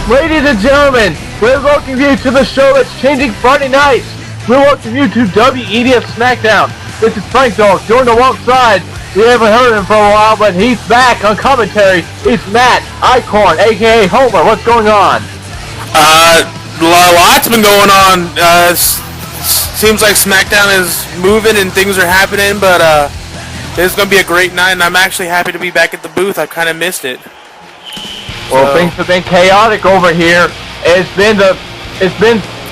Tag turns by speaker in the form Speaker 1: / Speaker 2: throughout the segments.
Speaker 1: Ladies and gentlemen, we welcome you to the show that's changing Friday nights. We welcome you to WEDF Smackdown. This is Frank Dog, joined alongside, we haven't heard him for a while, but he's back on commentary. It's Matt Icorn, aka Homer. What's going on?
Speaker 2: Lots been going on. Seems like Smackdown is moving and things are happening, but this is going to be a great night, and I'm actually happy to be back at the booth. I kind of missed it.
Speaker 1: Well, things have been chaotic over here. It's been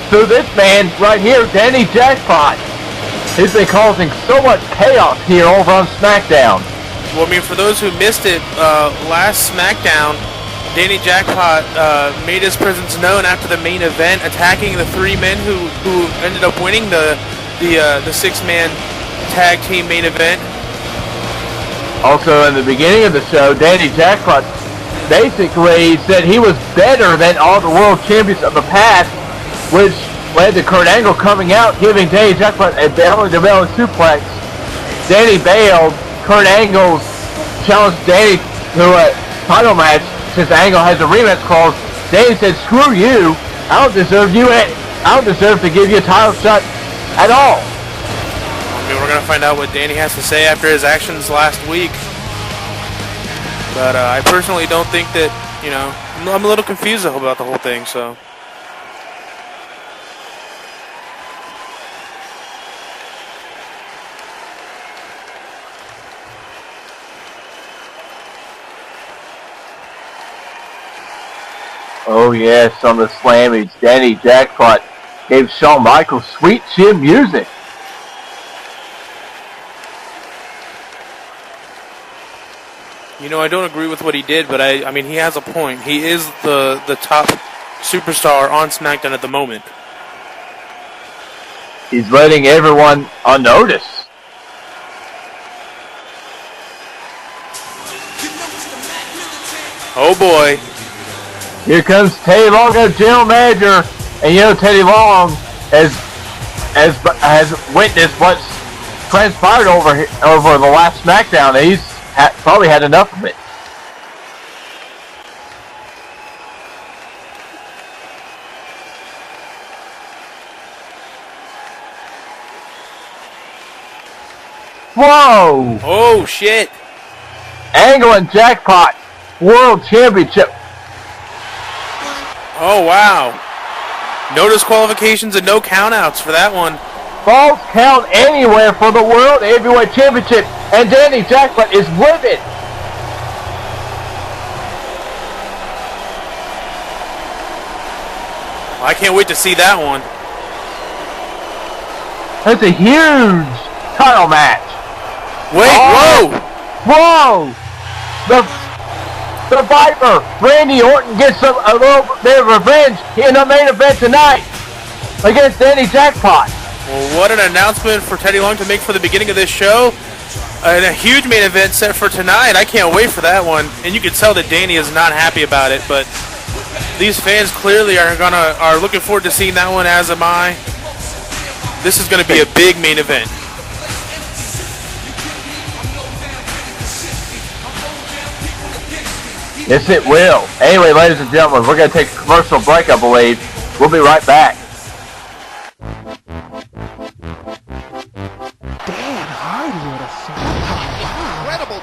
Speaker 1: through this man right here, Danny Jackpot. He's been causing so much chaos here over on Smackdown.
Speaker 2: Well, I mean, for those who missed it, last Smackdown, Danny Jackpot made his presence known after the main event, attacking the three men who ended up winning the six-man tag team main event.
Speaker 1: Also, in the beginning of the show, Danny Jackpot basically said he was better than all the world champions of the past, which led to Kurt Angle coming out, giving Danny Jackpot a belly-to-belly suplex. Danny bailed. Kurt Angle challenged Danny to a title match since Angle has a rematch clause. Danny said, "Screw you! I don't deserve to give you a title shot at all."
Speaker 2: I mean, we're gonna find out what Danny has to say after his actions last week. But I personally don't think that, you know, I'm a little confused about the whole thing, so.
Speaker 1: Oh yes, on the Slammage, Danny Jackpot gave Shawn Michaels sweet chin music.
Speaker 2: You know, I don't agree with what he did, but I mean, he has a point. He is the top superstar on SmackDown at the moment.
Speaker 1: He's letting everyone on notice.
Speaker 2: Oh boy.
Speaker 1: Here comes Teddy Long, general manager, and you know Teddy Long has witnessed what's transpired over the last SmackDown. He's probably had enough of it. Whoa!
Speaker 2: Oh shit!
Speaker 1: Angle and Jackpot World Championship.
Speaker 2: Oh wow! No disqualifications and no countouts for that one.
Speaker 1: Falls count anywhere for the World Heavyweight Championship, and Danny Jackpot is livid.
Speaker 2: I can't wait to see that one.
Speaker 1: That's a huge title match.
Speaker 2: Wait,
Speaker 1: whoa! The Viper, Randy Orton, gets a little bit of revenge in the main event tonight against Danny Jackpot.
Speaker 2: Well, what an announcement for Teddy Long to make for the beginning of this show. And a huge main event set for tonight. I can't wait for that one. And you can tell that Danny is not happy about it, but these fans clearly are looking forward to seeing that one, as am I. This is going to be a big main event.
Speaker 1: Yes, it will. Anyway, ladies and gentlemen, we're going to take a commercial break, I believe. We'll be right back.
Speaker 3: Dan Hardy with a song. Incredible.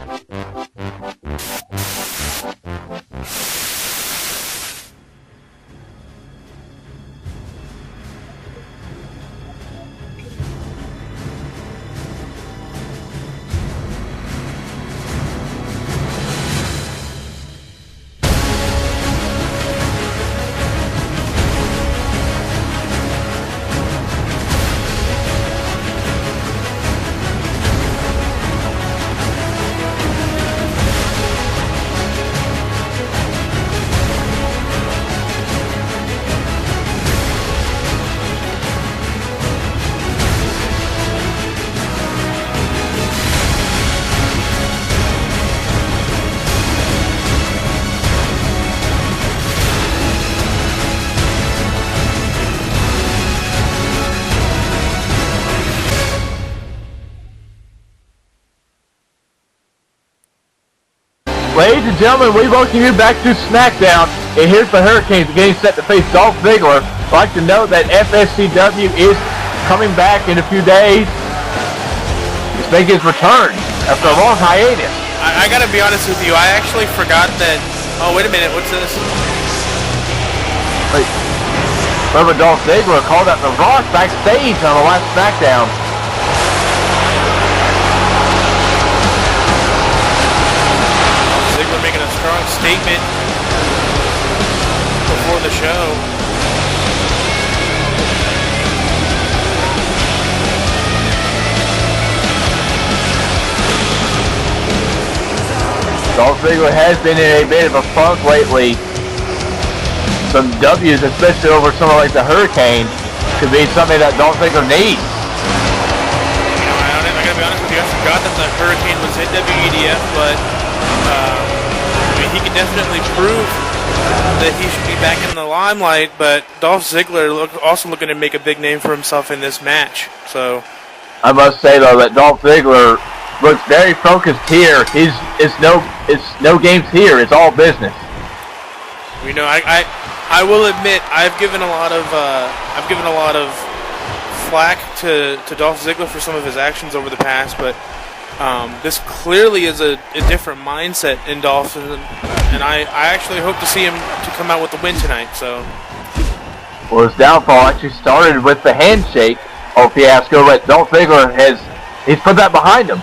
Speaker 1: Ladies and gentlemen, we welcome you back to Smackdown, and here's the Hurricanes getting set to face Dolph Ziggler. I'd like to note that FSCW is coming back in a few days. He's making his return after a long hiatus.
Speaker 2: I gotta be honest with you, I actually forgot that... Oh, wait a minute, what's this?
Speaker 1: Wait. Remember Dolph Ziggler called out The Rock backstage on the last Smackdown.
Speaker 2: Ziggler making a strong statement before the show.
Speaker 1: Dolph Ziggler has been in a bit of a funk lately. Some W's, especially over someone like the Hurricane, could be something that Dolph Ziggler needs.
Speaker 2: You know, I gotta be honest with you, I forgot that the Hurricane was in WEDF, but I mean, he can definitely prove that he should be back in the limelight, but Dolph Ziggler also looking to make a big name for himself in this match. So
Speaker 1: I must say though that Dolph Ziggler looks very focused here. It's no games here. It's all business.
Speaker 2: You know, I will admit I've given a lot of flack to Dolph Ziggler for some of his actions over the past, but this clearly is a different mindset in Dolph, and I actually hope to see him to come out with the win tonight. So,
Speaker 1: well, his downfall actually started with the handshake fiasco, but Dolph Ziggler he's put that behind him.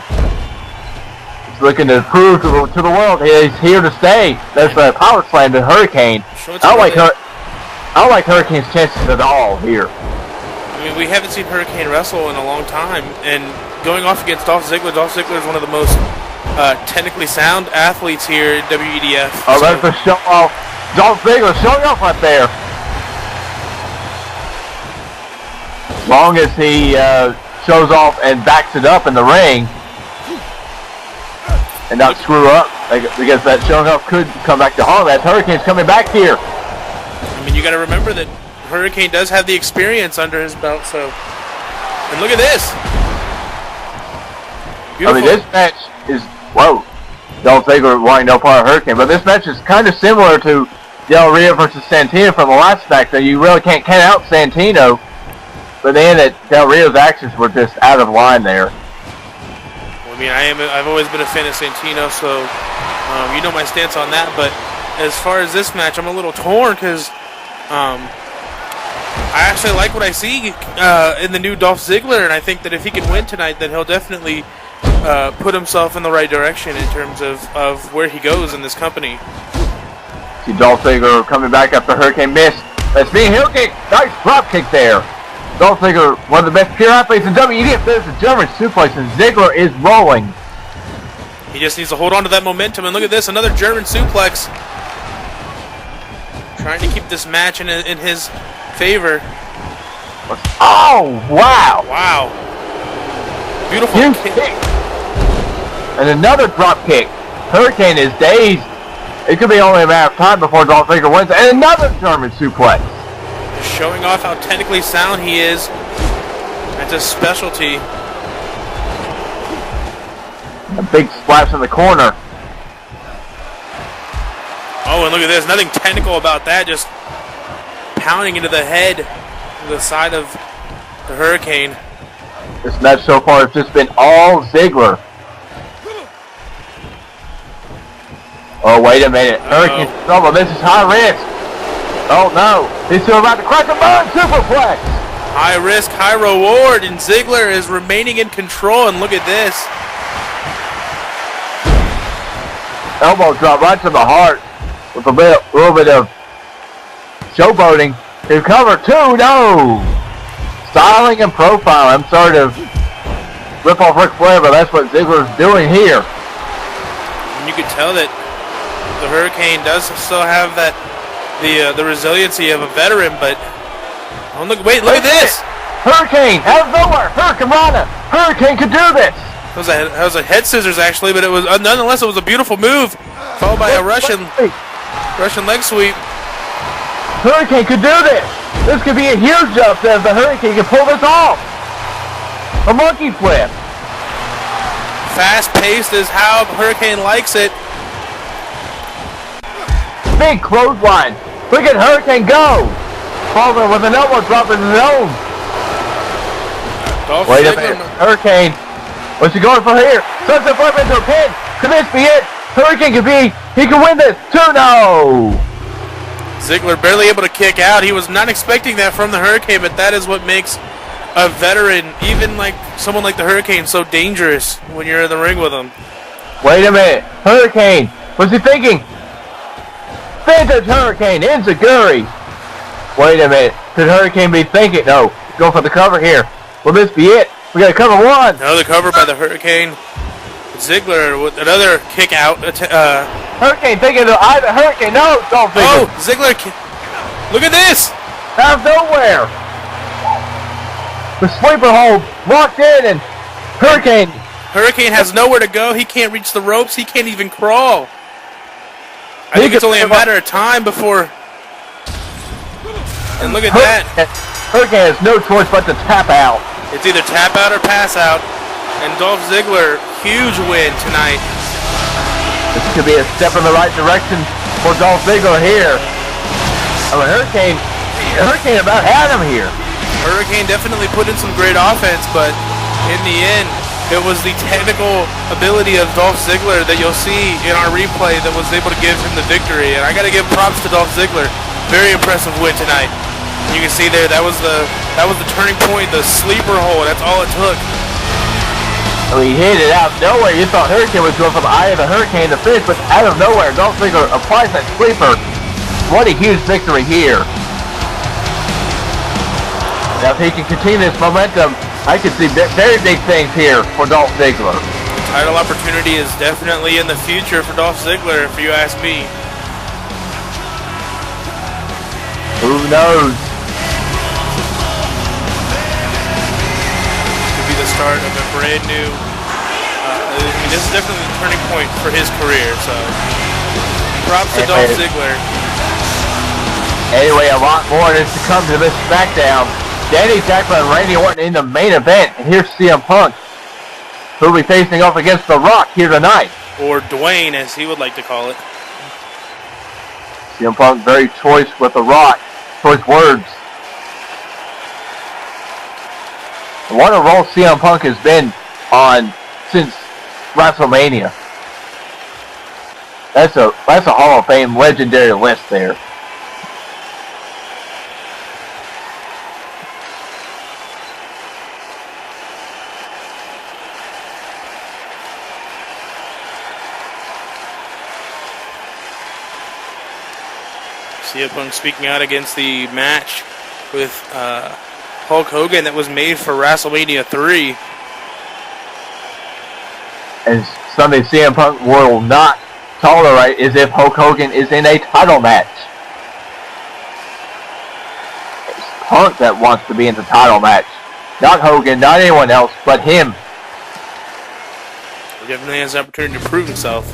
Speaker 1: He's looking to prove to the world he's here to stay. That's a power slam to Hurricane. I don't like Hurricane's chances at all here.
Speaker 2: I mean, we haven't seen Hurricane wrestle in a long time, and going off against Dolph Ziggler is one of the most technically sound athletes here in WEDF.
Speaker 1: Oh, that's a show off. Dolph Ziggler showing off right there. As long as he shows off and backs it up in the ring and not screw up, because that showing off could come back to haunt. That Hurricane's coming back here.
Speaker 2: I mean, you got to remember that Hurricane does have the experience under his belt, so... And look at this! Beautiful.
Speaker 1: I mean, this match is... Whoa. Dolph Ziggler wanting no part of Hurricane, but this match is kind of similar to Del Rio versus Santino from the last Smackdown. You really can't count out Santino, but then Del Rio's actions were just out of line there.
Speaker 2: Well, I mean, I've always been a fan of Santino, so you know my stance on that, but as far as this match, I'm a little torn, because I actually like what I see in the new Dolph Ziggler, and I think that if he can win tonight, then he'll definitely put himself in the right direction in terms of where he goes in this company.
Speaker 1: See Dolph Ziggler coming back after Hurricane missed. That's being heel kick. Nice drop kick there. Dolph Ziggler, one of the best pure athletes in WEDF. There's a German suplex, and Ziggler is rolling.
Speaker 2: He just needs to hold on to that momentum, and look at this, another German suplex. Trying to keep this match in his favor.
Speaker 1: Oh, wow.
Speaker 2: Wow. Beautiful
Speaker 1: Huge kick. And another drop kick. Hurricane is dazed. It could be only a matter of time before Dolph Ziggler wins. And another German suplex.
Speaker 2: Just showing off how technically sound he is. That's a specialty.
Speaker 1: A big splash in the corner.
Speaker 2: Oh, and look at this. Nothing technical about that. Just pounding into the head, the side of the Hurricane.
Speaker 1: This match so far has just been all Ziggler. Oh, wait a minute. Hurricane's in trouble. This is high risk. Oh, no. He's still about to crack a burn superplex.
Speaker 2: High risk, high reward, and Ziggler is remaining in control, and look at this.
Speaker 1: Elbow drop right to the heart with a little bit of showboating. To cover two, no. Styling and profile. I'm sorry to rip off Ric Flair, but that's what Ziggler's doing here.
Speaker 2: And you can tell that the Hurricane does still have that the resiliency of a veteran, but oh, look at this!
Speaker 1: Hurricane out of nowhere. Hurricane Rana. Hurricane could do this.
Speaker 2: That was a head scissors actually, but it was nonetheless it was a beautiful move, followed by a Russian leg sweep.
Speaker 1: Hurricane could do this. This could be a huge upset if the Hurricane can pull this off. A monkey flip.
Speaker 2: Fast-paced is how Hurricane likes it.
Speaker 1: big clothesline. Look at Hurricane go. Falling with an elbow drop in his own. Wait a minute. Hurricane. What's he going for here? Sunset flip into a pin. Could this be it? Hurricane he can win this. 2-0.
Speaker 2: Ziggler barely able to kick out. He was not expecting that from the Hurricane, but that is what makes a veteran, even like someone like the Hurricane, so dangerous when you're in the ring with him.
Speaker 1: Wait a minute. Hurricane. What's he thinking? Vintage Hurricane. Enziguri. Wait a minute. Could Hurricane be thinking? No. Go for the cover here. Will this be it? We got a cover one.
Speaker 2: Another cover by the Hurricane. Ziggler with another kick out.
Speaker 1: Hurricane thinking of either Hurricane. No, Dolph Ziggler.
Speaker 2: Oh, Ziggler. Look at this.
Speaker 1: Out of nowhere. The sleeper hold locked in and Hurricane.
Speaker 2: Hurricane has nowhere to go. He can't reach the ropes. He can't even crawl. I think it's only a matter of time before. And look at that.
Speaker 1: Hurricane has no choice but to tap out.
Speaker 2: It's either tap out or pass out. And Dolph Ziggler, huge win tonight.
Speaker 1: This could be a step in the right direction for Dolph Ziggler here. I mean, Hurricane about had him here.
Speaker 2: Hurricane definitely put in some great offense, but in the end, it was the technical ability of Dolph Ziggler that you'll see in our replay that was able to give him the victory. And I got to give props to Dolph Ziggler. Very impressive win tonight. You can see there that was the turning point, the sleeper hole. That's all it took.
Speaker 1: I mean, he hit it out of nowhere. You thought Hurricane was going for the eye of the Hurricane to finish, but out of nowhere, Dolph Ziggler applies that sleeper. What a huge victory here. Now, if he can continue this momentum, I can see very big things here for Dolph Ziggler.
Speaker 2: Title opportunity is definitely in the future for Dolph Ziggler, if you ask me.
Speaker 1: Who knows?
Speaker 2: Could be the start of a brand new. This is definitely the turning point for his career. So, props to Dolph Ziggler.
Speaker 1: Anyway, a lot more is to come to this Smackdown. Danny Jackpot and Randy Orton in the main event. And here's CM Punk, who will be facing off against The Rock here tonight.
Speaker 2: Or Dwayne, as he would like to call it.
Speaker 1: CM Punk very choice with The Rock. Choice words. What a role CM Punk has been on since WrestleMania. That's a Hall of Fame legendary list there.
Speaker 2: CM Punk speaking out against the match with Hulk Hogan that was made for WrestleMania 3.
Speaker 1: And something CM Punk will not tolerate is if Hulk Hogan is in a title match. It's Punk that wants to be in the title match. Not Hogan, not anyone else, but him.
Speaker 2: He definitely has an opportunity to prove himself.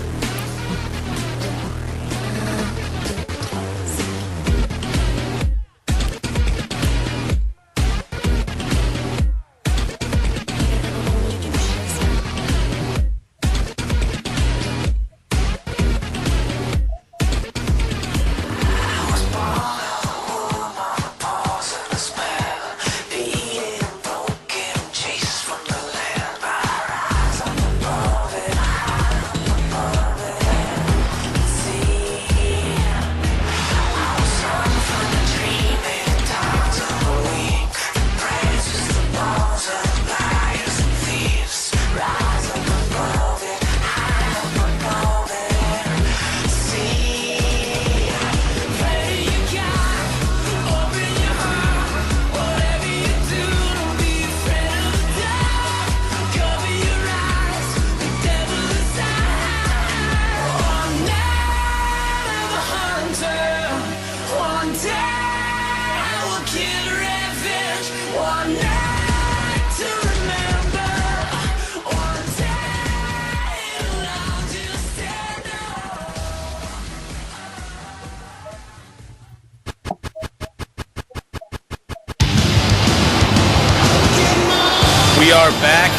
Speaker 2: We are back,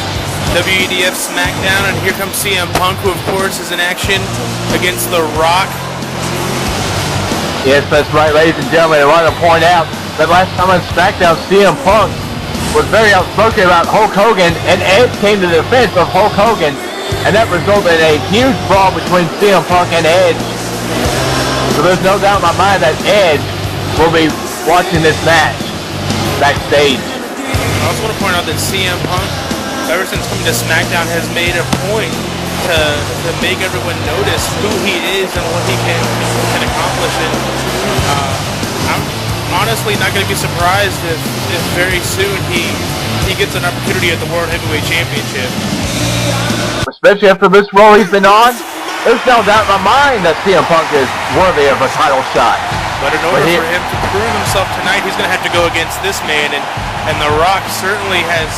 Speaker 2: WEDF Smackdown, and here comes CM Punk, who of course is in action against The Rock.
Speaker 1: Yes, that's right, ladies and gentlemen. I want to point out that last time on Smackdown, CM Punk was very outspoken about Hulk Hogan, and Edge came to the defense of Hulk Hogan, and that resulted in a huge brawl between CM Punk and Edge. So there's no doubt in my mind that Edge will be watching this match backstage.
Speaker 2: I also want to point out that CM Punk, ever since coming to Smackdown, has made a point to make everyone notice who he is and what he can accomplish. And I'm honestly not going to be surprised if very soon he gets an opportunity at the World Heavyweight Championship.
Speaker 1: Especially after this role he's been on, there's no doubt in my mind that CM Punk is worthy of a title shot.
Speaker 2: But in order for him to prove himself tonight, he's going to have to go against this man, and The Rock certainly has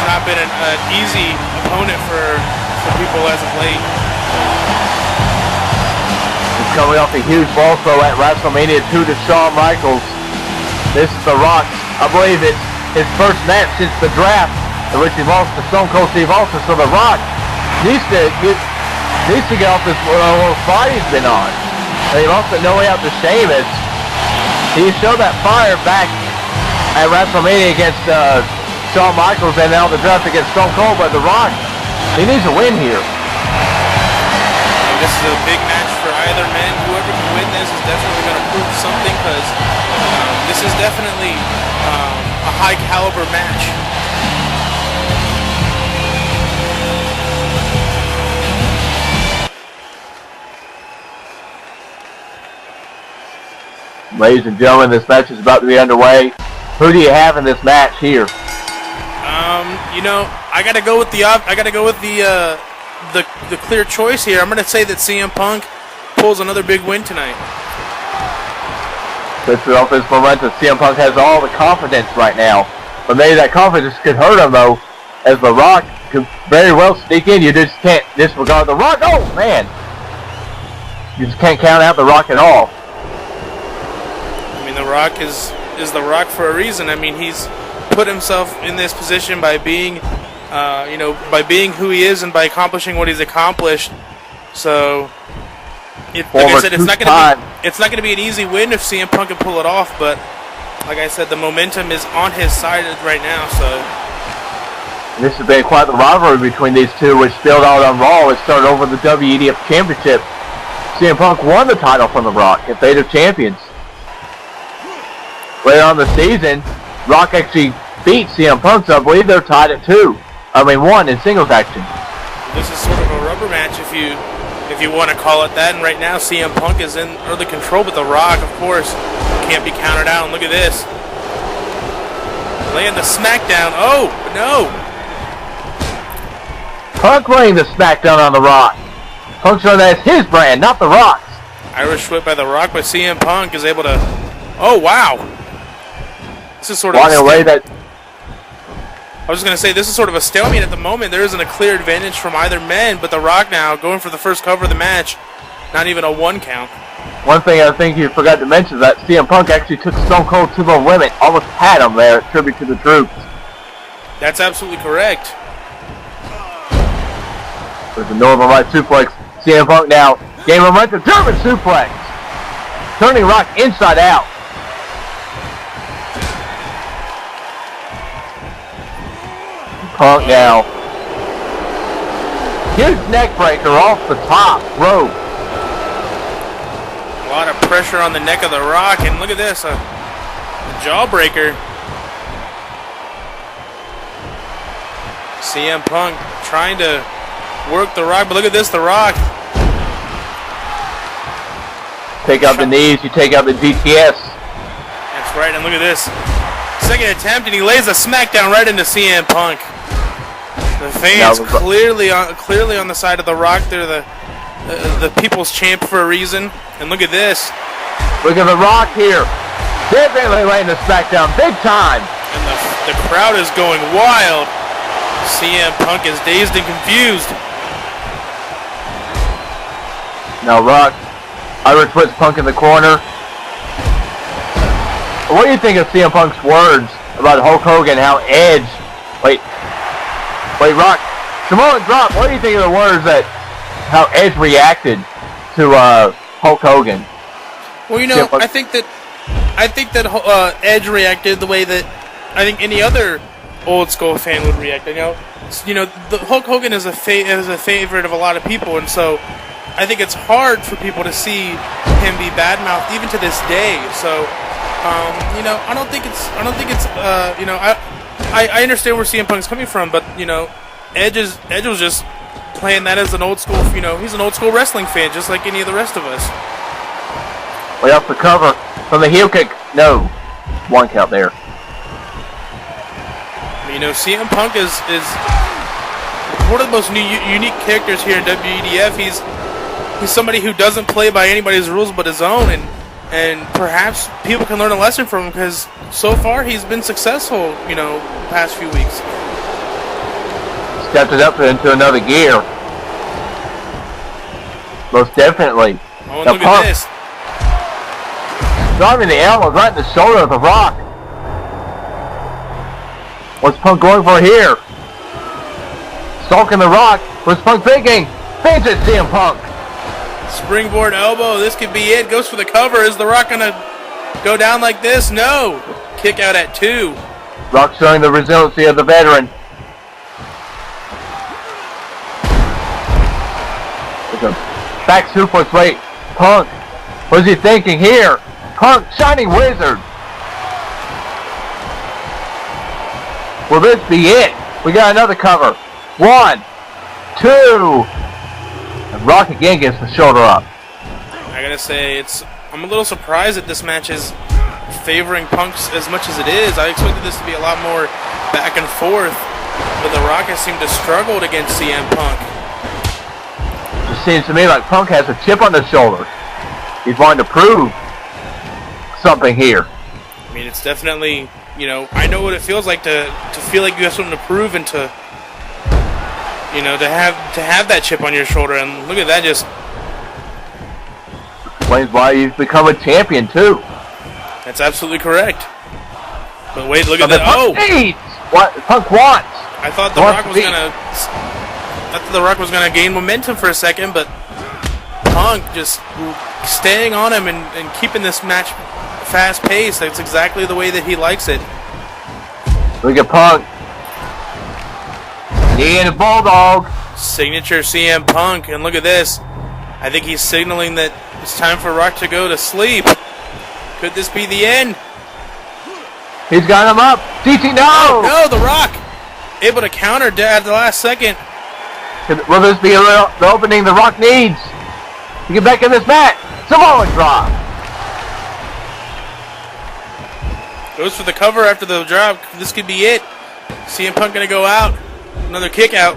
Speaker 2: not been an easy opponent for people as of late.
Speaker 1: He's coming off a huge ball throw at WrestleMania 2 to Shawn Michaels. This is The Rock. I believe it's his first match since the draft, in which he lost to Stone Cold Steve Austin. So The Rock needs to get off this little fight he's been on. And he lost it no way out to Sheamus. He showed that fire back at WrestleMania against Shawn Michaels, and now the draft against Stone Cold. But The Rock, he needs a win here.
Speaker 2: This is a big match for either man. Whoever can win this is definitely going to prove something, because this is definitely a high caliber match.
Speaker 1: Ladies and gentlemen, this match is about to be underway. Who do you have in this match here?
Speaker 2: I gotta go with the clear choice here. I'm gonna say that CM Punk pulls another big win tonight.
Speaker 1: Puts it off his momentum. CM Punk has all the confidence right now, but maybe that confidence could hurt him though, as The Rock could very well sneak in. You just can't disregard The Rock. Oh man, you just can't count out The Rock at all.
Speaker 2: I mean, The Rock is The Rock for a reason. I mean, he's put himself in this position by being, by being who he is and by accomplishing what he's accomplished. So, like I said, it's not going to be an easy win if CM Punk can pull it off. But like I said, the momentum is on his side right now. So
Speaker 1: this has been quite the rivalry between these two, which spilled out on Raw. It started over the WEDF Championship. CM Punk won the title from The Rock at Fate of Champions. Later on in the season, Rock actually beat CM Punk, so I believe they're tied at 1 in singles action.
Speaker 2: This is sort of a rubber match, if you want to call it that. And right now, CM Punk is in early control, but The Rock, of course, can't be counted out. And look at this, laying the Smackdown. Oh no!
Speaker 1: Punk laying the Smackdown on The Rock. Punk showing that it's his brand, not The Rock's.
Speaker 2: Irish whip by The Rock, but CM Punk is able to. Oh wow! This is sort of I was going to say, this is sort of a stalemate at the moment. There isn't a clear advantage from either man, but The Rock now going for the first cover of the match. Not even a 1 count.
Speaker 1: One thing I think you forgot to mention is that CM Punk actually took Stone Cold to the limit. Almost had him there, tribute to the troops.
Speaker 2: That's absolutely correct.
Speaker 1: With the Northern Light suplex, CM Punk now gain momentum. German suplex. Turning Rock inside out. Punk now. Huge neck breaker off the top rope.
Speaker 2: A lot of pressure on the neck of The Rock, and look at this, a jawbreaker. CM Punk trying to work The Rock, but look at this, The Rock.
Speaker 1: Take out the knees, you take out the GTS.
Speaker 2: That's right, and look at this. Second attempt, and he lays a Smackdown right into CM Punk. The fans clearly on the side of The Rock. They're the people's champ for a reason. And look at this.
Speaker 1: Look at The Rock here. Definitely laying the Smackdown big time.
Speaker 2: And the crowd is going wild. CM Punk is dazed and confused.
Speaker 1: Now Rock, Irish puts Punk in the corner. What do you think of CM Punk's words about Hulk Hogan, how Edge... Wait, Rock. Samoan drop. What do you think of the words that... how Edge reacted to Hulk Hogan?
Speaker 2: Well, you know, I think that Edge reacted the way that I think any other old school fan would react. You know, the Hulk Hogan is a favorite of a lot of people, and so I think it's hard for people to see him be badmouthed even to this day. So, you know, I don't think it's you know, I understand where CM Punk's coming from, but you know, Edge was just playing that as an old school. You know, he's an old school wrestling fan, just like any of the rest of us.
Speaker 1: Way off the cover from the heel kick. No, 1 count there.
Speaker 2: You know, CM Punk is one of the most unique characters here in WEDF. He's somebody who doesn't play by anybody's rules but his own, and perhaps people can learn a lesson from him because so far he's been successful. You know, the past few weeks.
Speaker 1: Stepped it up into another gear. Most definitely.
Speaker 2: Oh, and look at this.
Speaker 1: Driving the elbow right in the shoulder of the Rock. What's Punk going for here? Stalking the Rock. What's Punk thinking? Thinks it's CM Punk.
Speaker 2: Springboard elbow. This could be it. Goes for the cover. Is the Rock gonna go down like this? No. Kick out at 2.
Speaker 1: Rock showing the resiliency of the veteran. It's a back suplex. Wait, Punk. What is he thinking here? Punk, Shining Wizard. Will this be it? We got another cover. 1, 2. And Rock again gets the shoulder up.
Speaker 2: I gotta say, I'm a little surprised that this match is favoring Punk as much as it is. I expected this to be a lot more back and forth, but the Rock has seemed to struggle against CM Punk.
Speaker 1: It seems to me like Punk has a chip on his shoulder. He's wanting to prove something here.
Speaker 2: I mean, it's definitely, you know, I know what it feels like to feel like you have something to prove and to, you know, to have that chip on your shoulder. And look at that, just
Speaker 1: explains why he's become a champion too.
Speaker 2: That's absolutely correct. But wait, look at that! Oh,
Speaker 1: what Punk wants?
Speaker 2: I thought the Rock was gonna gain momentum for a second, but Punk just staying on him and keeping this match fast-paced. That's exactly the way that he likes it.
Speaker 1: Look at Punk. Knee and a bulldog.
Speaker 2: Signature CM Punk, and look at this. I think he's signaling that it's time for Rock to go to sleep. Could this be the end?
Speaker 1: He's got him up. DT, no!
Speaker 2: No, the Rock able to counter at the last second.
Speaker 1: Will this be the opening the Rock needs to get back in this match? Samoan drop.
Speaker 2: Goes for the cover after the drop. This could be it. CM Punk gonna go out. Another kick out.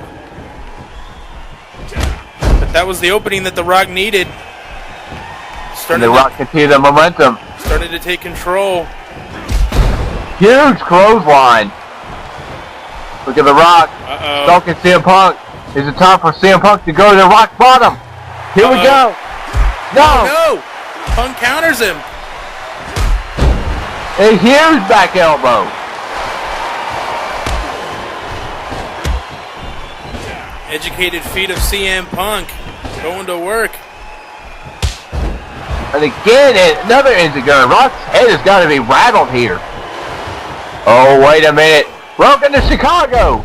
Speaker 2: But that was the opening that the Rock needed.
Speaker 1: And the Rock continued the momentum.
Speaker 2: Started to take control.
Speaker 1: Huge clothesline. Look at the Rock. Stalking CM Punk. Is it time for CM Punk to go to the rock bottom? Here we go. No.
Speaker 2: No. Punk counters him.
Speaker 1: A huge back elbow.
Speaker 2: Educated feet of CM Punk going to work.
Speaker 1: And again, another Enzuigiri. Rock's head has got to be rattled here. Oh, wait a minute. Welcome to Chicago.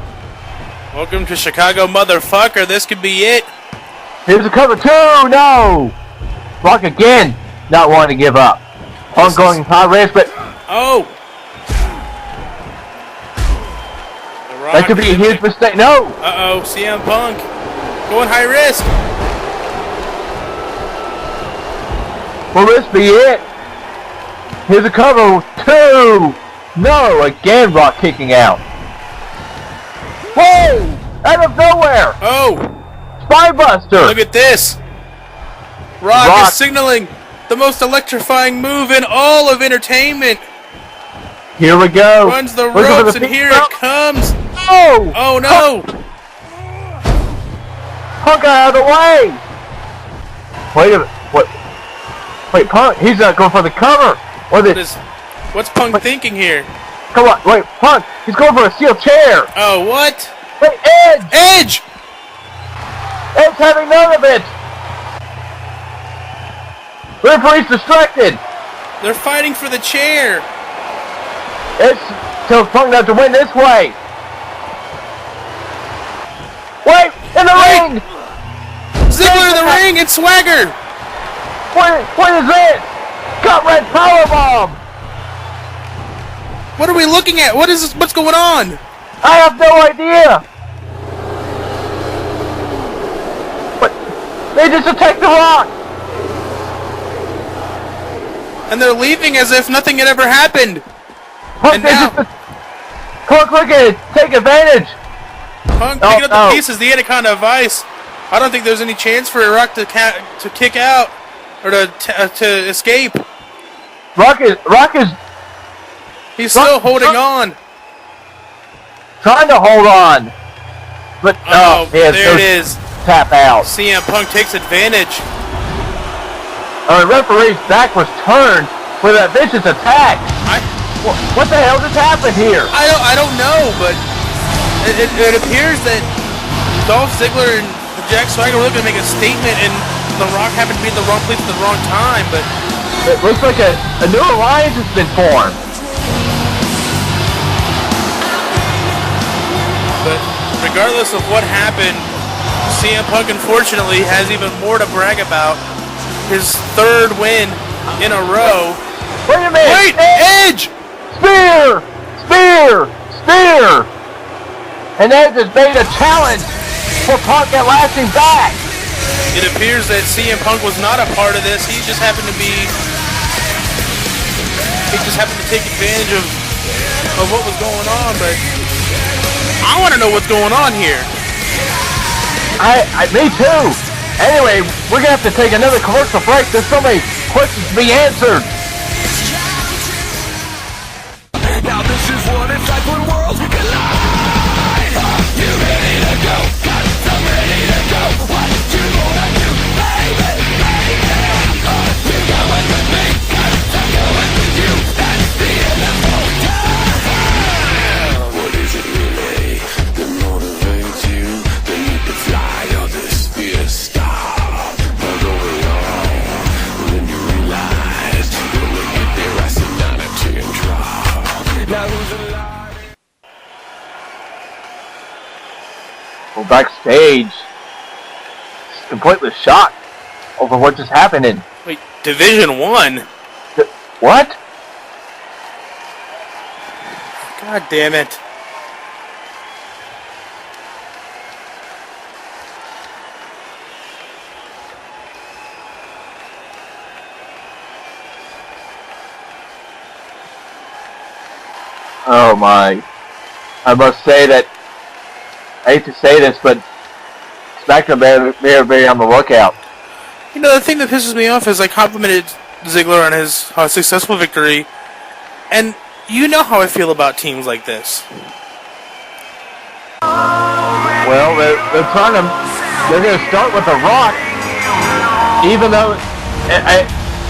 Speaker 2: Welcome to Chicago, motherfucker. This could be it.
Speaker 1: Here's a cover 2. No. Rock again, not wanting to give up. Ongoing high risk, but...
Speaker 2: Oh.
Speaker 1: That could be a huge mistake. No.
Speaker 2: Uh-oh, CM Punk going high risk.
Speaker 1: Will this be it? Here's a cover 2. No, again Rock kicking out. Whoa! Out of nowhere!
Speaker 2: Oh!
Speaker 1: Spinebuster!
Speaker 2: Look at this! Rock is signaling the most electrifying move in all of entertainment.
Speaker 1: Here we go.
Speaker 2: Runs the ropes and here it comes.
Speaker 1: Oh!
Speaker 2: Oh no!
Speaker 1: Punk out of the way! Wait a minute. What? Wait, Punk, he's not going for the cover.
Speaker 2: What's Punk thinking here?
Speaker 1: Come on, wait, Punk, he's going for a steel chair.
Speaker 2: Oh, what?
Speaker 1: Wait, Edge!
Speaker 2: Edge!
Speaker 1: Edge having none of it. Referee's distracted.
Speaker 2: They're fighting for the chair.
Speaker 1: It's tells Punk not to win this way. Wait, in the ring.
Speaker 2: Ziggler in the ring and Swagger.
Speaker 1: What is this? Got red powerbomb.
Speaker 2: What are we looking at? What's going on?
Speaker 1: I have no idea. But they just attacked the Rock.
Speaker 2: And they're leaving as if nothing had ever happened.
Speaker 1: Punk,
Speaker 2: and now
Speaker 1: Punk, look at it. Take advantage.
Speaker 2: Punk picking up the pieces. The Anaconda of Ice. I don't think there's any chance for Rock to kick out or to escape.
Speaker 1: Rock is.
Speaker 2: He's still holding on.
Speaker 1: Trying to hold on. But
Speaker 2: there it is.
Speaker 1: Tap out.
Speaker 2: CM Punk takes advantage.
Speaker 1: The referee's back was turned with a vicious attack. What the hell just happened here?
Speaker 2: I don't know, but it appears that Dolph Ziggler and Jack Swagger were looking to make a statement, and The Rock happened to be in the wrong place at the wrong time. But
Speaker 1: it looks like a new alliance has been formed.
Speaker 2: But regardless of what happened, CM Punk unfortunately has even more to brag about. His third win in a row.
Speaker 1: Wait a minute!
Speaker 2: Wait! Edge!
Speaker 1: Spear! Spear! Spear! And Edge has made a challenge for Punk at lasting back.
Speaker 2: It appears that CM Punk was not a part of this. He just happened to take advantage of what was going on, but I want to know what's going on here.
Speaker 1: Me too. Anyway, we're going to have to take another commercial break. There's so many questions to be answered.
Speaker 4: Now this is what it's like when worlds collide. You ready to go? Got some ready to go. What you gonna do, baby? You going with me? Got some going with you. That's the inevitable time. What is it really that motivates you? The need to fly or the spear stop? What going on? When you realize when we get there, I sit down and take and drop. Now who's alive?
Speaker 1: Well, backstage, completely shocked over what just happened.
Speaker 2: Wait, Division 1?
Speaker 1: What?
Speaker 2: God damn it.
Speaker 1: Oh my. I must say that, I hate to say this, but Smackdown better be on the lookout.
Speaker 2: You know, the thing that pisses me off is I complimented Ziggler on his successful victory, and you know how I feel about teams like this.
Speaker 1: Well, they're going to start with The Rock, even though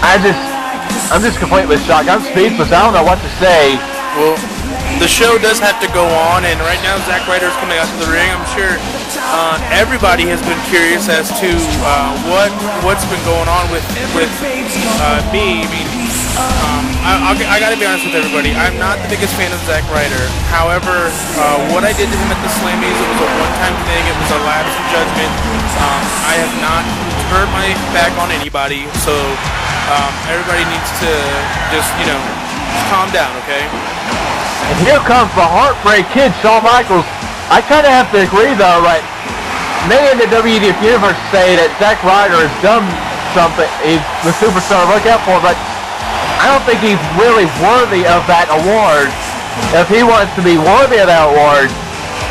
Speaker 1: I'm just completely shocked. I'm speechless. I don't know what to say.
Speaker 2: Well, the show does have to go on, and right now Zack Ryder's coming out to the ring. I'm sure everybody has been curious as to what's been going on with me. I mean, I gotta be honest with everybody. I'm not the biggest fan of Zack Ryder. However, what I did to him at the Slammies, it was a one-time thing. It was a lapse in judgment. I have not turned my back on anybody, so everybody needs to just calm down, okay?
Speaker 1: And here comes the Heartbreak Kid, Shawn Michaels. I kind of have to agree, though, right? Many in the WEDF universe say that Zack Ryder has done something. He's the superstar to look out for, but I don't think he's really worthy of that award. If he wants to be worthy of that award,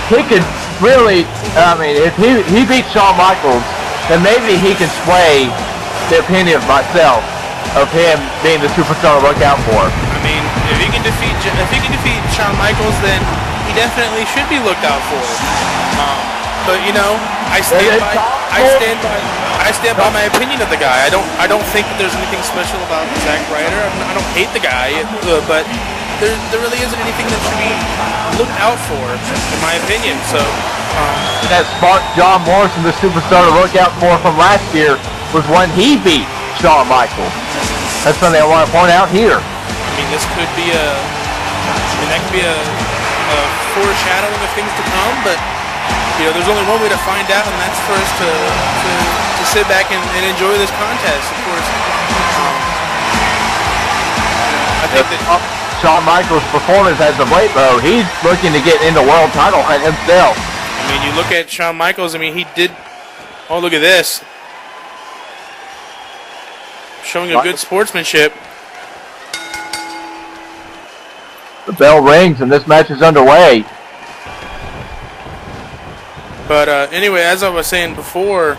Speaker 1: he could really, I mean, if he beats Shawn Michaels, then maybe he can sway the opinion of myself of him being the superstar to look out for.
Speaker 2: I mean, if he can defeat Shawn Michaels, then he definitely should be looked out for. But I stand by my opinion of the guy. I don't think that there's anything special about Zack Ryder. I don't hate the guy, but there really isn't anything that should be looked out for, in my opinion. So
Speaker 1: that sparked John Morrison, the superstar to look out for from last year, was when he beat Shawn Michaels. That's something I want to point out here.
Speaker 2: I mean, this could be that could be a foreshadowing of things to come, but there's only one way to find out, and that's for us to sit back and enjoy this contest, of course. I think that
Speaker 1: Shawn Michaels' performance as of late, though, he's looking to get into world title hunt himself.
Speaker 2: I mean, you look at Shawn Michaels, I mean, he did, oh, look at this. Showing a good sportsmanship.
Speaker 1: The bell rings and this match is underway.
Speaker 2: But anyway, as I was saying before,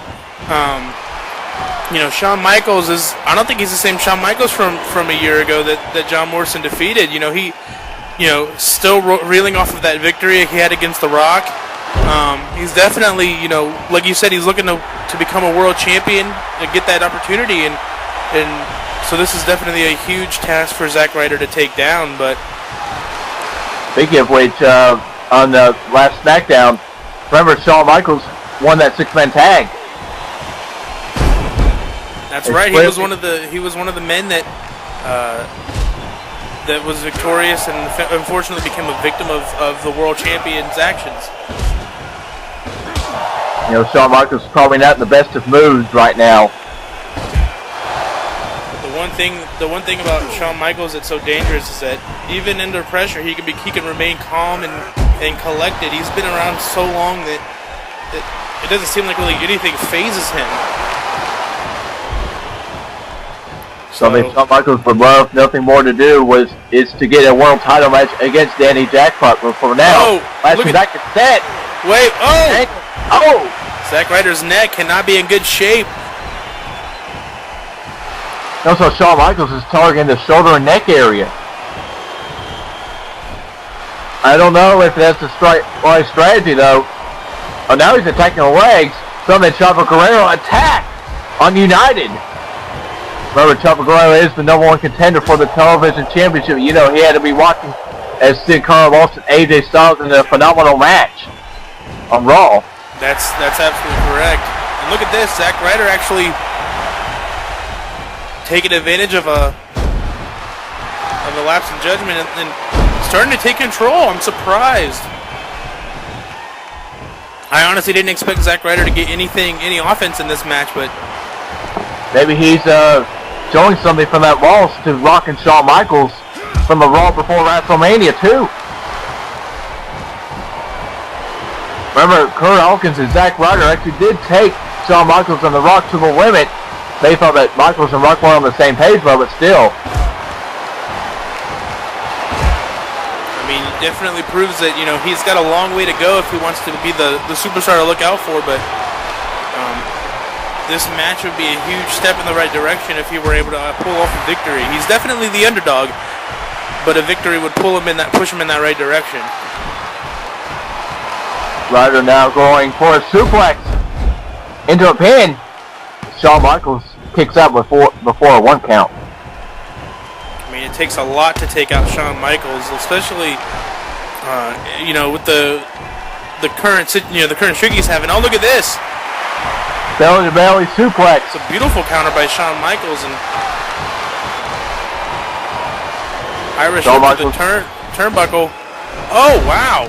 Speaker 2: Shawn Michaels I don't think he's the same Shawn Michaels from a year ago that John Morrison defeated. He still reeling off of that victory he had against The Rock. He's definitely, like you said, he's looking to become a world champion and get that opportunity. And so this is definitely a huge task for Zack Ryder to take down. But
Speaker 1: speaking of which, on the last Smackdown, remember Shawn Michaels won that 6-man tag.
Speaker 2: That's right. He was one of the men that was victorious and unfortunately became a victim of the world champion's actions.
Speaker 1: Shawn Michaels is probably not in the best of moods right now.
Speaker 2: The one thing about Shawn Michaels that's so dangerous is that even under pressure, he can remain calm and collected. He's been around so long that it doesn't seem like really anything phases him.
Speaker 1: Something Shawn Michaels would love nothing more to do is to get a world title match against Danny Jackpot. But for now, back to set.
Speaker 2: Wait,
Speaker 1: oh!
Speaker 2: Zack Ryder's neck cannot be in good shape.
Speaker 1: Also, Shawn Michaels is targeting the shoulder and neck area. I don't know if that's the right strategy, though. Oh, now he's attacking the legs. Something Chavo Guerrero attack on United. Remember, Chavo Guerrero is the #1 contender for the television championship. He had to be watching as Sin Cara lost to AJ Styles in a phenomenal match on Raw.
Speaker 2: That's absolutely correct. And look at this, Zack Ryder actually taking advantage of a lapse in judgment and starting to take control. I'm surprised. I honestly didn't expect Zack Ryder to get any offense in this match, but
Speaker 1: maybe he's showing something from that loss to Rock and Shawn Michaels from the Raw before WrestleMania too. Remember, Kurt Hawkins and Zack Ryder actually did take Shawn Michaels and The Rock to the limit. They thought that Michaels and Rock were on the same page, but still.
Speaker 2: I mean, it definitely proves that, he's got a long way to go if he wants to be the superstar to look out for, but this match would be a huge step in the right direction if he were able to pull off a victory. He's definitely the underdog, but a victory would push him in that right direction.
Speaker 1: Ryder now going for a suplex into a pin. Shawn Michaels kicks out before a 1 count.
Speaker 2: I mean, it takes a lot to take out Shawn Michaels, especially with the current streak he's having. Oh, look at this!
Speaker 1: Belly to belly suplex.
Speaker 2: It's a beautiful counter by Shawn Michaels and Irish
Speaker 1: Shawn
Speaker 2: up to the turnbuckle. Oh wow!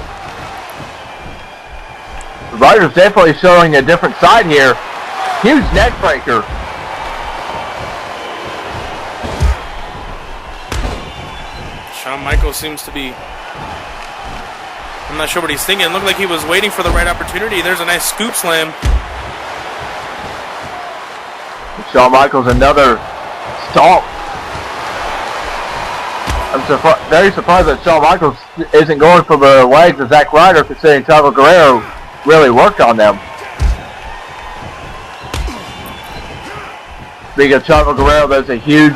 Speaker 1: Ryder's definitely showing a different side here. Huge neck breaker.
Speaker 2: Shawn Michaels seems to be, I'm not sure what he's thinking. It looked like he was waiting for the right opportunity. There's a nice scoop slam.
Speaker 1: Shawn Michaels another stomp. I'm very surprised that Shawn Michaels isn't going for the legs of Zack Ryder, considering Chavo Guerrero really worked on them. Speaking of Chavo Guerrero, there's a huge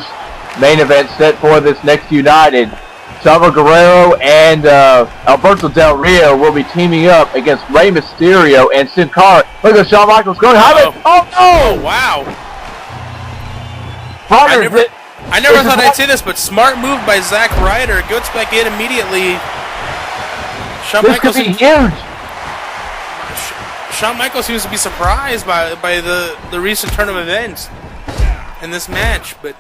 Speaker 1: main event set for this next United. Chavo Guerrero and Alberto Del Rio will be teaming up against Rey Mysterio and Sin Cara. Look at Shawn Michaels going. Oh no!
Speaker 2: Oh wow! I never thought I'd say this, but smart move by Zack Ryder. Gets back in immediately.
Speaker 1: This could be huge.
Speaker 2: Shawn Michaels seems to be surprised by the recent turn of events. in this match, but...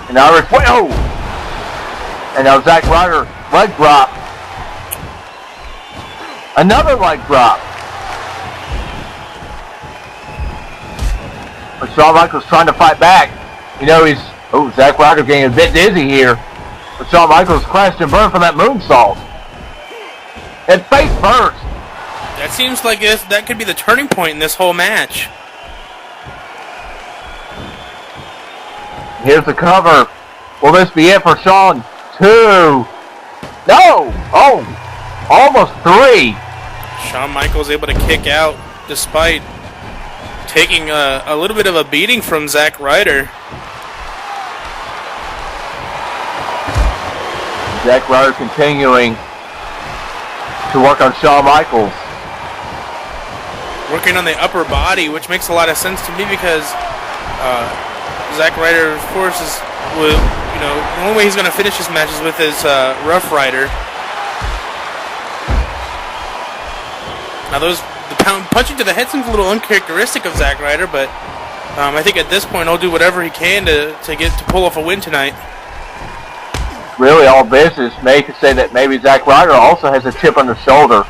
Speaker 1: And now and now Zack Ryder leg drop. Another leg drop. But Shawn Michaels trying to fight back. You know, Zack Ryder getting a bit dizzy here. But Shawn Michaels crashed and burned from that moonsault. And face first.
Speaker 2: That seems like that could be the turning point in this whole match.
Speaker 1: Here's the cover. Will this be it for Shawn? 2. No! Oh! Almost 3.
Speaker 2: Shawn Michaels able to kick out despite taking a little bit of a beating from Zack Ryder.
Speaker 1: Zack Ryder continuing to work on Shawn Michaels.
Speaker 2: Working on the upper body, which makes a lot of sense to me because Zack Ryder, of course, the only way he's going to finish his matches with his Rough Rider. Now, the punching to the head seems a little uncharacteristic of Zack Ryder, but I think at this point he'll do whatever he can to pull off a win tonight.
Speaker 1: Really, all this is made to say that maybe Zack Ryder also has a chip on the shoulder.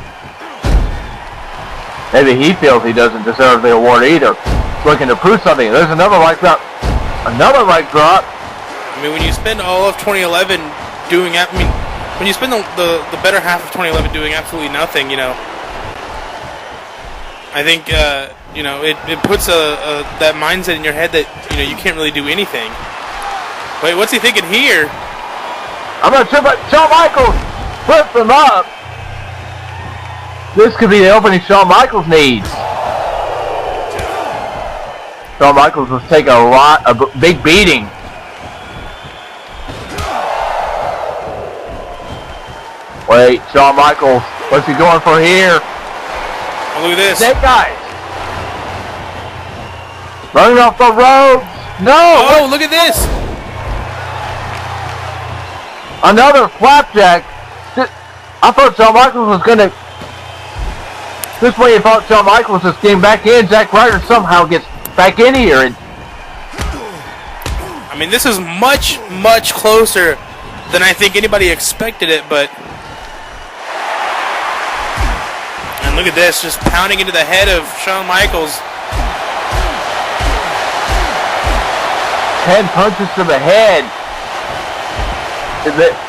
Speaker 1: Maybe he feels he doesn't deserve the award either. He's looking to prove something. There's another leg drop. Another leg drop.
Speaker 2: I mean, when you spend all of 2011 when you spend the better half of 2011 doing absolutely nothing, I think, it puts that mindset in your head that, you can't really do anything. Wait, what's he thinking here?
Speaker 1: I'm not sure, but Shawn Michaels flips him up. This could be the opening Shawn Michaels needs. Shawn Michaels was taking a big beating. Wait, Shawn Michaels, what's he going for here?
Speaker 2: Oh, look at this.
Speaker 1: Snake eyes. Running off the ropes. No!
Speaker 2: Oh, look at this.
Speaker 1: Another flapjack. I thought Shawn Michaels was going to... This way you thought Shawn Michaels was getting back in. Zack Ryder somehow gets back in here.
Speaker 2: I mean, this is much, much closer than I think anybody expected it, but... And look at this, just pounding into the head of Shawn Michaels.
Speaker 1: 10 punches to the head.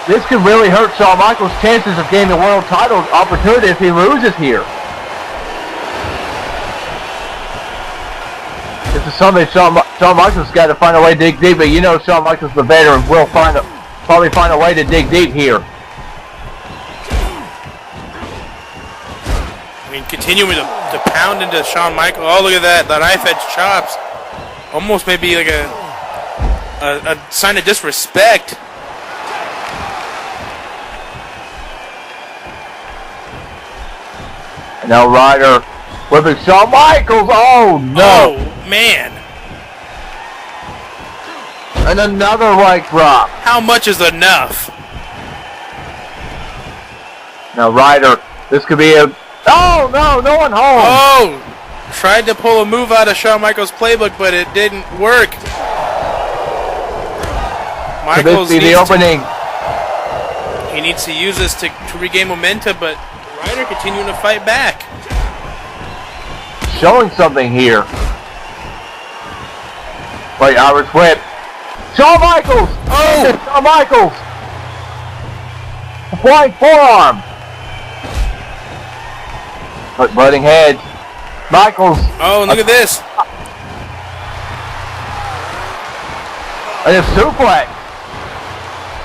Speaker 1: This could really hurt Shawn Michaels' chances of getting the world title opportunity if he loses here. This is something Shawn Michaels got to find a way to dig deep, but Shawn Michaels, the veteran, will probably find a way to dig deep here.
Speaker 2: I mean, continuing to pound into Shawn Michaels. Oh, look at that, the knife-edge chops. Almost maybe like a sign of disrespect.
Speaker 1: Now Ryder whipping Shawn Michaels. Oh no!
Speaker 2: Oh man!
Speaker 1: And another leg drop.
Speaker 2: How much is enough?
Speaker 1: Now Ryder, this could be a... Oh no! No one home.
Speaker 2: Oh! Tried to pull a move out of Shawn Michaels' playbook, but it didn't work. Michaels
Speaker 1: could this be the opening?
Speaker 2: He needs to use this to regain momentum, but Ryder continuing to fight back.
Speaker 1: Showing something here. Wait, Irish whip. Shawn Michaels!
Speaker 2: Oh!
Speaker 1: Shawn Michaels! A flying forearm. But butting heads. Michaels.
Speaker 2: Oh, and look at this.
Speaker 1: And a suplex.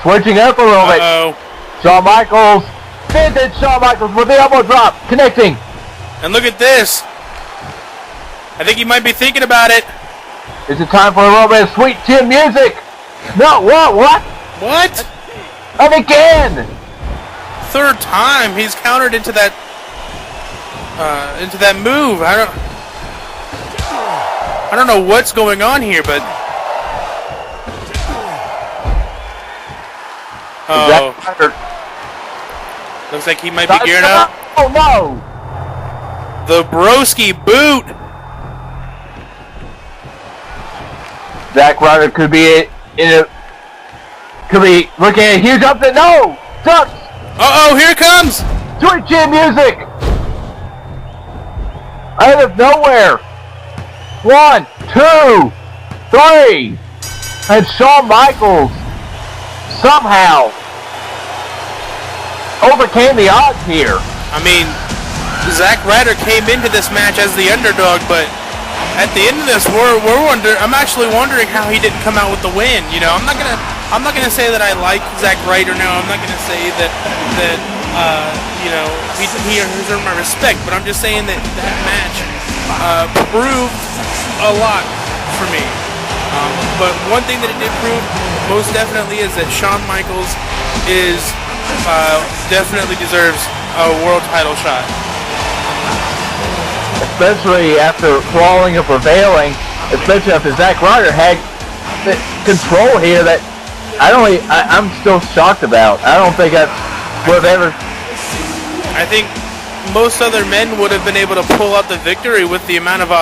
Speaker 1: Switching up a little bit.
Speaker 2: Uh-oh.
Speaker 1: Shawn Michaels. Vintage Shawn Michaels with the elbow drop. Connecting.
Speaker 2: And look at this. I think he might be thinking about it.
Speaker 1: Is it time for a little bit of sweet chin music? No, what?
Speaker 2: What?
Speaker 1: And again.
Speaker 2: Third time he's countered into that move. I don't know what's going on here, but looks like he might be gearing up.
Speaker 1: Oh no!
Speaker 2: The broski boot.
Speaker 1: Zack Ryder could be looking at a huge upset. No! Ducks!
Speaker 2: Uh-oh, here it comes!
Speaker 1: Sweet chin music! Out of nowhere! 1, 2, 3! And Shawn Michaels somehow overcame the odds here.
Speaker 2: I mean, Zack Ryder came into this match as the underdog, but at the end of this, I'm actually wondering how he didn't come out with the win. You know, I'm not gonna say that I like Zack Ryder now. I'm not gonna say that you know, he earned my respect, but I'm just saying that that match proved a lot for me. But one thing that it did prove most definitely is that Shawn Michaels definitely deserves a world title shot.
Speaker 1: Especially after crawling and prevailing, especially after Zack Ryder had the control here that I'm still shocked about. I don't think I would have ever...
Speaker 2: I think most other men would have been able to pull out the victory with the amount of,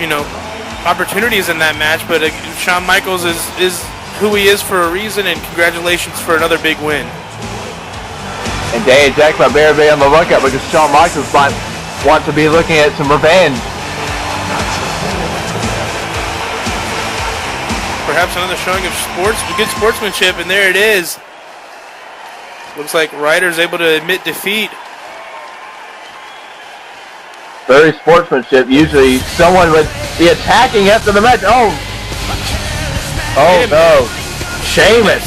Speaker 2: you know, opportunities in that match, but Shawn Michaels is who he is for a reason, and congratulations for another big win.
Speaker 1: And Danny Jackpot better be on the lookout because Shawn Michaels might want to be looking at some revenge.
Speaker 2: Perhaps another showing of good sportsmanship, and there it is. Looks like Ryder's able to admit defeat.
Speaker 1: Very sportsmanship. Usually someone would be attacking after the match. Oh no. Sheamus.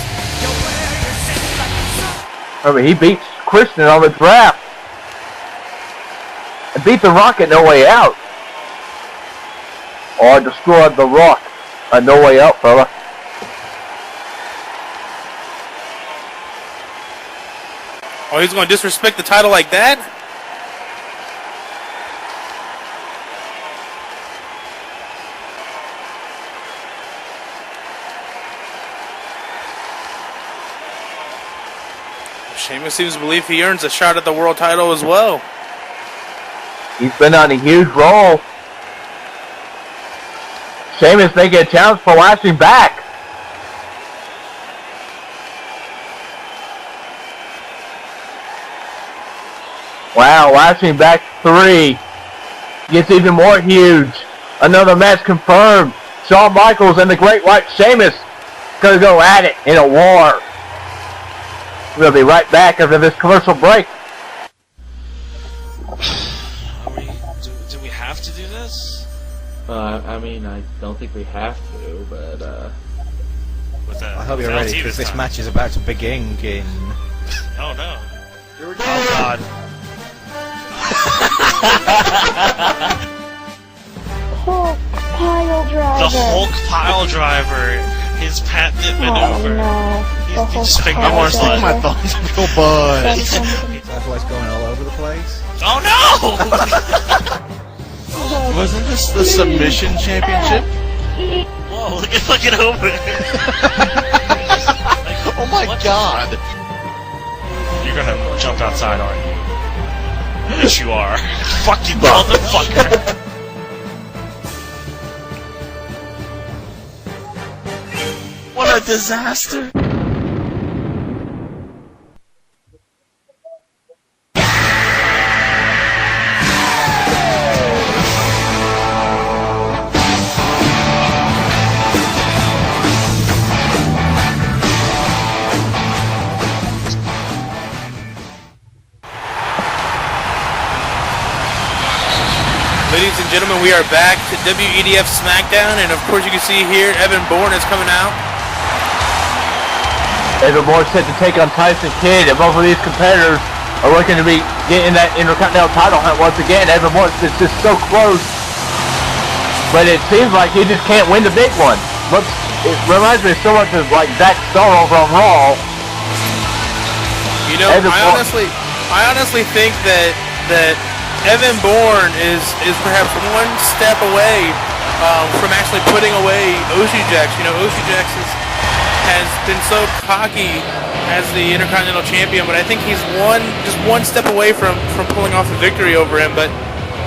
Speaker 1: I mean, he beat Christian on the draft. And beat The Rock at No Way Out. Or destroyed The Rock at No Way Out, fella.
Speaker 2: Oh, he's going to disrespect the title like that? Sheamus seems to believe he earns a shot at the world title as well.
Speaker 1: He's been on a huge roll. Sheamus making a challenge for lashing back. Wow, lashing back 3. Gets even more huge. Another match confirmed. Shawn Michaels and the Great White Sheamus gonna go at it in a war. We'll be right back after this commercial break.
Speaker 5: Do we have to do this?
Speaker 6: I mean, I don't think we have to, but
Speaker 7: I hope you're ready, because this match is about to begin in...
Speaker 5: Oh no. Oh god.
Speaker 8: Hulk pile driver.
Speaker 5: The Hulk pile driver. His patented maneuver.
Speaker 8: Oh, no.
Speaker 5: He's finger
Speaker 7: I want to stick my
Speaker 5: butt.
Speaker 7: thumbs up your butt. That's why it's going all over the place.
Speaker 5: Oh no!
Speaker 9: Wasn't this the submission championship?
Speaker 5: Whoa, look at over.
Speaker 9: Oh my god.
Speaker 5: You're gonna jump outside, aren't you? Yes, you are. Fucking motherfucker.
Speaker 9: What a disaster.
Speaker 2: Ladies and gentlemen, we are back to WEDF Smackdown, and of course you can see here Evan Bourne is coming out.
Speaker 1: Evan Bourne set to take on Tyson Kidd, and both of these competitors are looking to be getting that Intercontinental title hunt once again. Evan Bourne is just so close, but it seems like he just can't win the big one. It reminds me so much of like Zack Starr over on Raw.
Speaker 2: You know, I honestly think that Evan Bourne is perhaps one step away from actually putting away Oshijax. You know, Oshijax has been so cocky as the Intercontinental Champion, but I think he's just one step away from pulling off the victory over him. But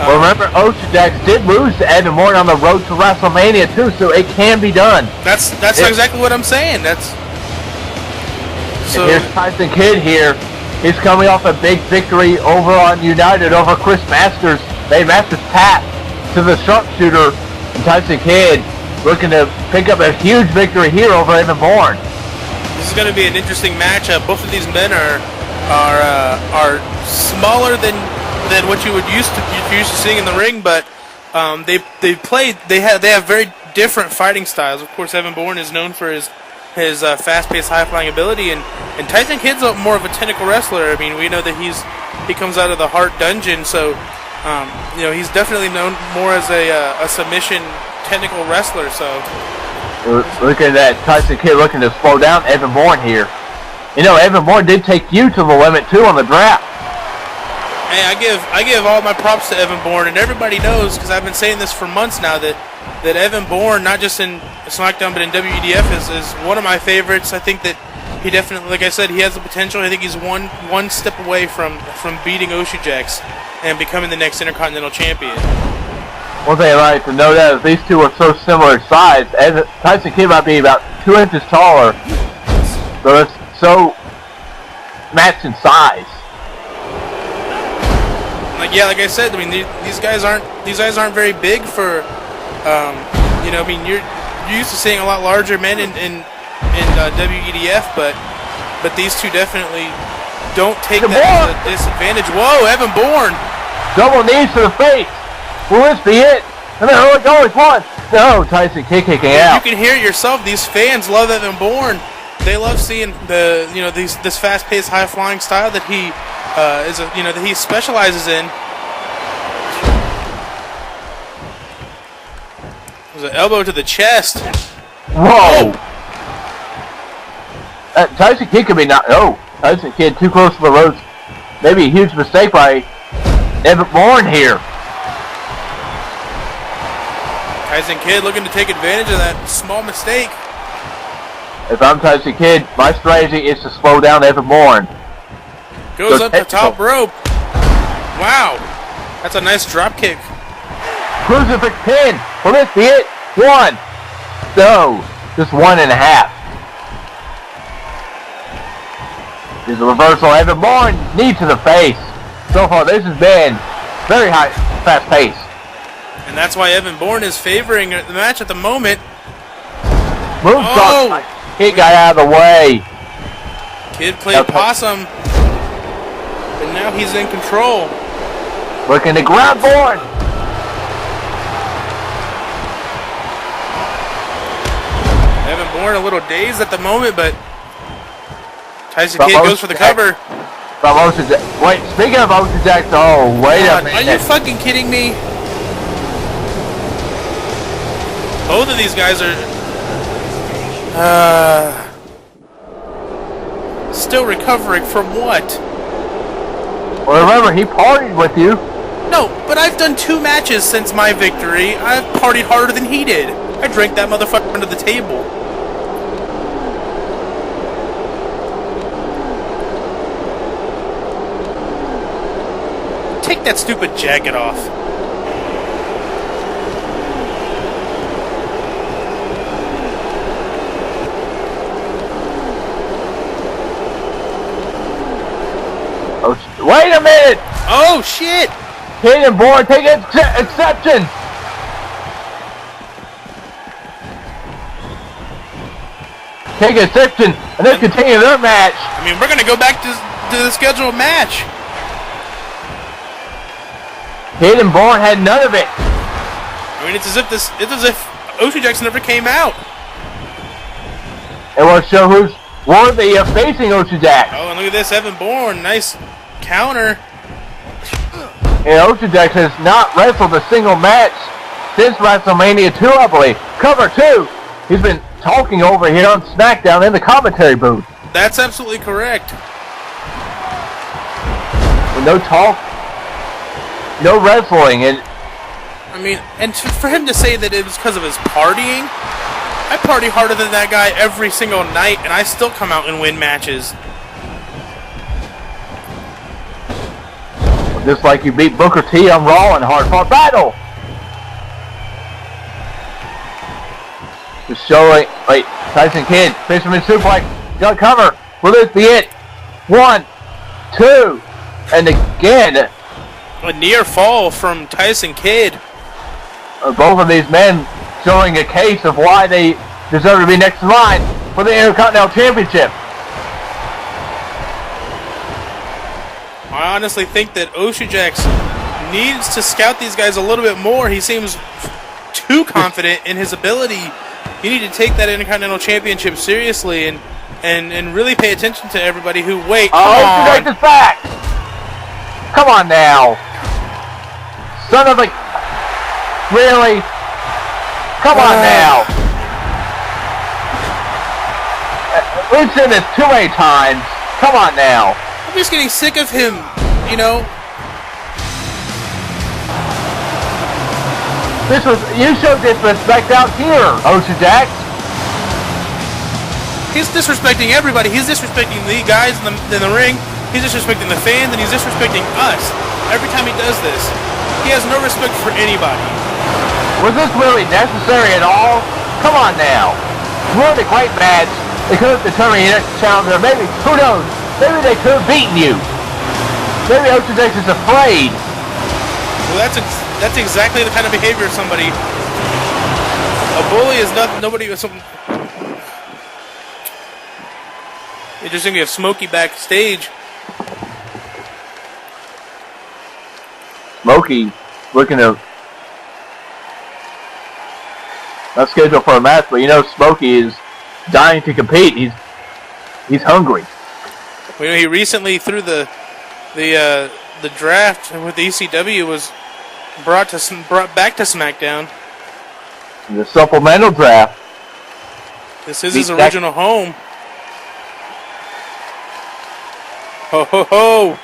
Speaker 1: Well, remember, Ocean Jacks did lose to Evan Morton on the road to WrestleMania too, so it can be done.
Speaker 2: That's exactly what I'm saying. So
Speaker 1: here's Tyson Kidd here. He's coming off a big victory over on United over Chris Masters. Dave Masters tap to the sharpshooter, and Tyson Kidd looking to pick up a huge victory here over Evan Bourne.
Speaker 2: This is going to be an interesting matchup. Both of these men are smaller than what you're used to seeing in the ring, but they have very different fighting styles. Of course, Evan Bourne is known for his fast-paced, high-flying ability, and Tyson Kidd's more of a technical wrestler. I mean, we know that he comes out of the Hart Dungeon, so he's definitely known more as a submission technical wrestler. So
Speaker 1: look at that, Tyson Kidd looking to slow down Evan Bourne here. Evan Bourne did take you to the limit too on the draft.
Speaker 2: Hey, I give all my props to Evan Bourne, and everybody knows, because I've been saying this for months now, that Evan Bourne, not just in Smackdown but in WEDF, is one of my favorites. I think that he definitely, like I said, he has the potential. I think he's one step away from beating Oshijax and becoming the next Intercontinental Champion.
Speaker 1: One thing I like to note is these two are so similar in size. Tyson Kidd might be about 2 inches taller, so it's so matched in size.
Speaker 2: Like I said, I mean these guys aren't very big for, you're used to seeing a lot larger men in WEDF, but these two definitely don't take that as a disadvantage. Whoa, Evan Bourne!
Speaker 1: Double knees to the face. Will this be it? And then always one. No, Tyson Kidd kicking out.
Speaker 2: You can hear it yourself. These fans love Evan Bourne. They love seeing this fast-paced, high-flying style that he that he specializes in. There's an elbow to the chest.
Speaker 1: Whoa! Tyson Kidd could be not. Oh, Tyson Kidd too close to the ropes. Maybe a huge mistake by Evan Bourne here.
Speaker 2: Tyson Kidd looking to take advantage of that small mistake.
Speaker 1: If I'm Tyson Kidd, my strategy is to slow down Evan Bourne.
Speaker 2: Goes up the top rope. Wow. That's a nice drop kick.
Speaker 1: Crucifix pin. Will this be it? One. No. Just 1.5. There's a reversal. Evan Bourne, knee to the face. So far, this has been very high, fast pace.
Speaker 2: And that's why Evan Bourne is favoring the match at the moment.
Speaker 1: Moonsault. He got out of the way.
Speaker 2: Kidd played possum. And now he's in control.
Speaker 1: Looking to grab Bourne.
Speaker 2: Evan Bourne a little dazed at the moment, but Tyson Kidd goes for the cover.
Speaker 1: Wait, speaking of Ocean Jacks, wait a minute.
Speaker 2: Are you fucking kidding me? Both of these guys are still recovering from what?
Speaker 1: Well, remember, he partied with you.
Speaker 2: No, but I've done 2 matches since my victory. I've partied harder than he did. I drank that motherfucker under the table. Take that stupid jacket off.
Speaker 1: Wait a minute!
Speaker 2: Oh, shit!
Speaker 1: Kidd and Bourne take exception! Take exception, and then continue their match.
Speaker 2: I mean, we're going to go back to the scheduled match.
Speaker 1: Kidd and Bourne had none of it.
Speaker 2: I mean, it's as if Oshijax never came out.
Speaker 1: It will show who's worthy of facing Oshijax.
Speaker 2: Oh, and look at this, Evan Bourne, nice counter.
Speaker 1: And Oshijax has not wrestled a single match since WrestleMania 2, I believe. Cover 2. He's been talking over here on Smackdown in the commentary booth.
Speaker 2: That's absolutely correct.
Speaker 1: With no talk, no wrestling, and
Speaker 2: I mean, and for him to say that it was because of his partying, I party harder than that guy every single night, and I still come out and win matches.
Speaker 1: Just like you beat Booker T on Raw in Hard Fought Battle. Just showing, wait, Tyson Kidd, Fisherman Suplex, got cover. Will this be it? 1, 2, and again.
Speaker 2: A near fall from Tyson Kidd.
Speaker 1: Both of these men showing a case of why they deserve to be next in line for the Intercontinental Championship.
Speaker 2: I honestly think that Oshujax needs to scout these guys a little bit more. He seems too confident in his ability. You need to take that Intercontinental Championship seriously and really pay attention to everybody who wait.
Speaker 1: Oshujax is back! Come on now. Son of a... Really? Come on now. We've seen this too many times. Come on now.
Speaker 2: I'm just getting sick of him, you know.
Speaker 1: You showed disrespect out here, Oshujax.
Speaker 2: He's disrespecting everybody. He's disrespecting the guys in the ring. He's disrespecting the fans, and he's disrespecting us. Every time he does this, he has no respect for anybody.
Speaker 1: Was this really necessary at all? Come on now. Really a great match. They could have determined your next challenger. Maybe, who knows? Maybe they could have beaten you. Maybe Oshujax is afraid.
Speaker 2: Well, that's exactly the kind of behavior of somebody. A bully is nobody. Interesting, we have Smokey backstage.
Speaker 1: Smokey looking to not scheduled for a match, but you know Smokey is dying to compete. He's hungry.
Speaker 2: Well, you know, he recently through the draft with the ECW was brought back to SmackDown.
Speaker 1: The supplemental draft.
Speaker 2: This is his original home. Ho ho ho!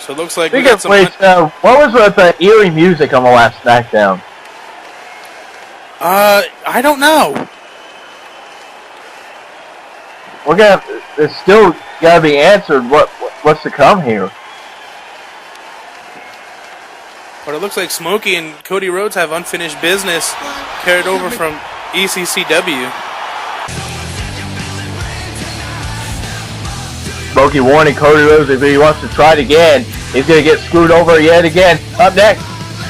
Speaker 2: So it looks like we got some...
Speaker 1: what was with the eerie music on the last SmackDown?
Speaker 2: I don't know.
Speaker 1: It's still gotta be answered. What's to come here?
Speaker 2: But it looks like Smokey and Cody Rhodes have unfinished business carried over from ECCW.
Speaker 1: Smokey warning Cody Rhodes if he wants to try it again, he's going to get screwed over yet again. Up next,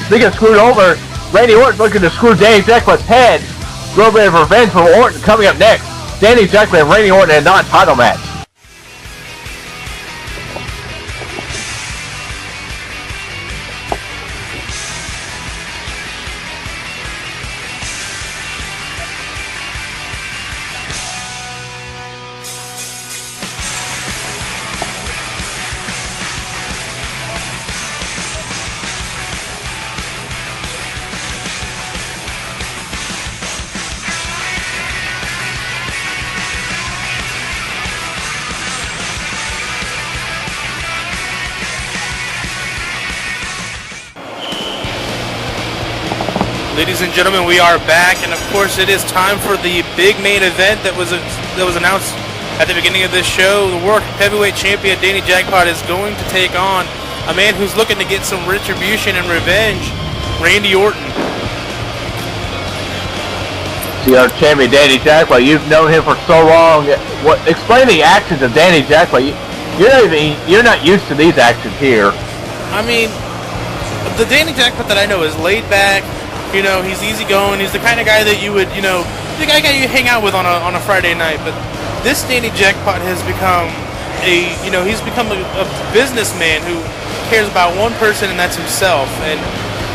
Speaker 1: speaking of screwed over, Randy Orton looking to screw Danny Jackpot's head. A little bit of revenge for Orton coming up next. Danny Jackpot and Randy Orton in a non-title match.
Speaker 2: Ladies and gentlemen, we are back, and of course it is time for the big main event that was announced at the beginning of this show. The World Heavyweight Champion Danny Jackpot is going to take on a man who's looking to get some retribution and revenge, Randy Orton.
Speaker 1: See, our champion Danny Jackpot, you've known him for so long. Explain the actions of Danny Jackpot. You're not used to these actions here.
Speaker 2: I mean, the Danny Jackpot that I know is laid back. You know, he's easygoing. He's the kind of guy that you would, the guy you hang out with on a Friday night. But this Danny Jackpot has become he's become a businessman who cares about one person, and that's himself. And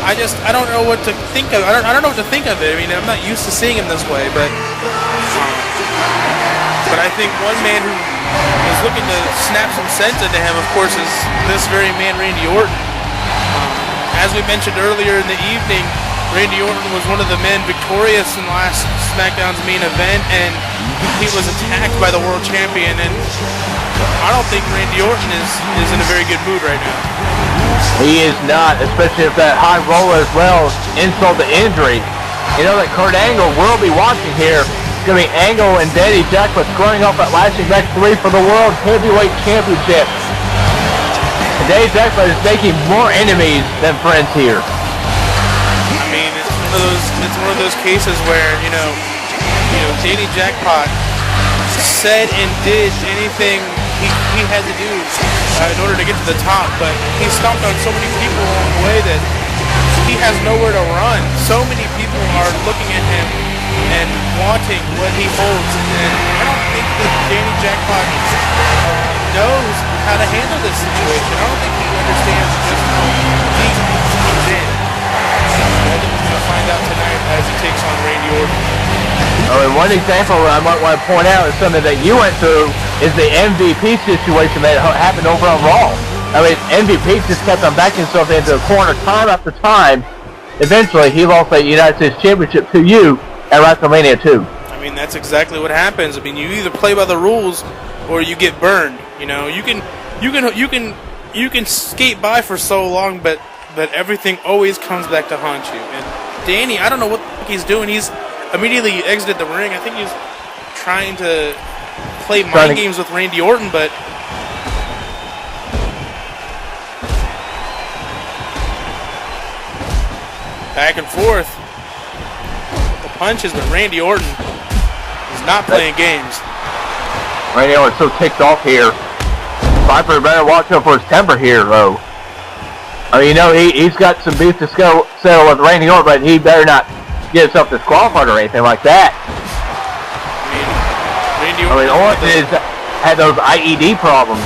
Speaker 2: I don't know what to think of. I don't know what to think of it. I mean, I'm not used to seeing him this way, but I think one man who is looking to snap some sense into him, of course, is this very man, Randy Orton. As we mentioned earlier in the evening, Randy Orton was one of the men victorious in last SmackDown's main event, and he was attacked by the world champion, and I don't think Randy Orton is in a very good mood right now.
Speaker 1: He is not, especially if that high roller as well insult to injury. You know that Kurt Angle will be watching here. It's going to be Angle and Danny Jackpot squaring off at Lashley Match 3 for the World Heavyweight Championship. And Danny Jackpot is making more enemies than friends here.
Speaker 2: I mean, it's one of those cases where, you know, Danny Jackpot said and did anything he had to do in order to get to the top, but he stomped on so many people along the way that he has nowhere to run. So many people are looking at him and wanting what he holds, and I don't think that Danny Jackpot knows how to handle this situation. I don't think he understands just how deep he's in. I think we're going to find out tonight as he takes on Randy Orton.
Speaker 1: Oh, and one example I might want to point out is something that you went through is the MVP situation that happened over on Raw. I mean, MVP just kept on backing himself into the corner time after time. Eventually, he lost the United States Championship to you at WrestleMania 2.
Speaker 2: I mean, that's exactly what happens. I mean, you either play by the rules or you get burned. You know, you can skate by for so long, but everything always comes back to haunt you. And Danny, I don't know what the fuck he's doing. He's immediately exited the ring. I think he's trying to play mind games with Randy Orton, but back and forth the punches, but Randy Orton is not playing games.
Speaker 1: Randy Orton's so ticked off here. Viper better watch out for his temper here, though. I mean, you know, he's got some beef to settle with Randy Orton, but he better not get himself disqualified or anything like that.
Speaker 2: I mean,
Speaker 1: Orton had those IED problems.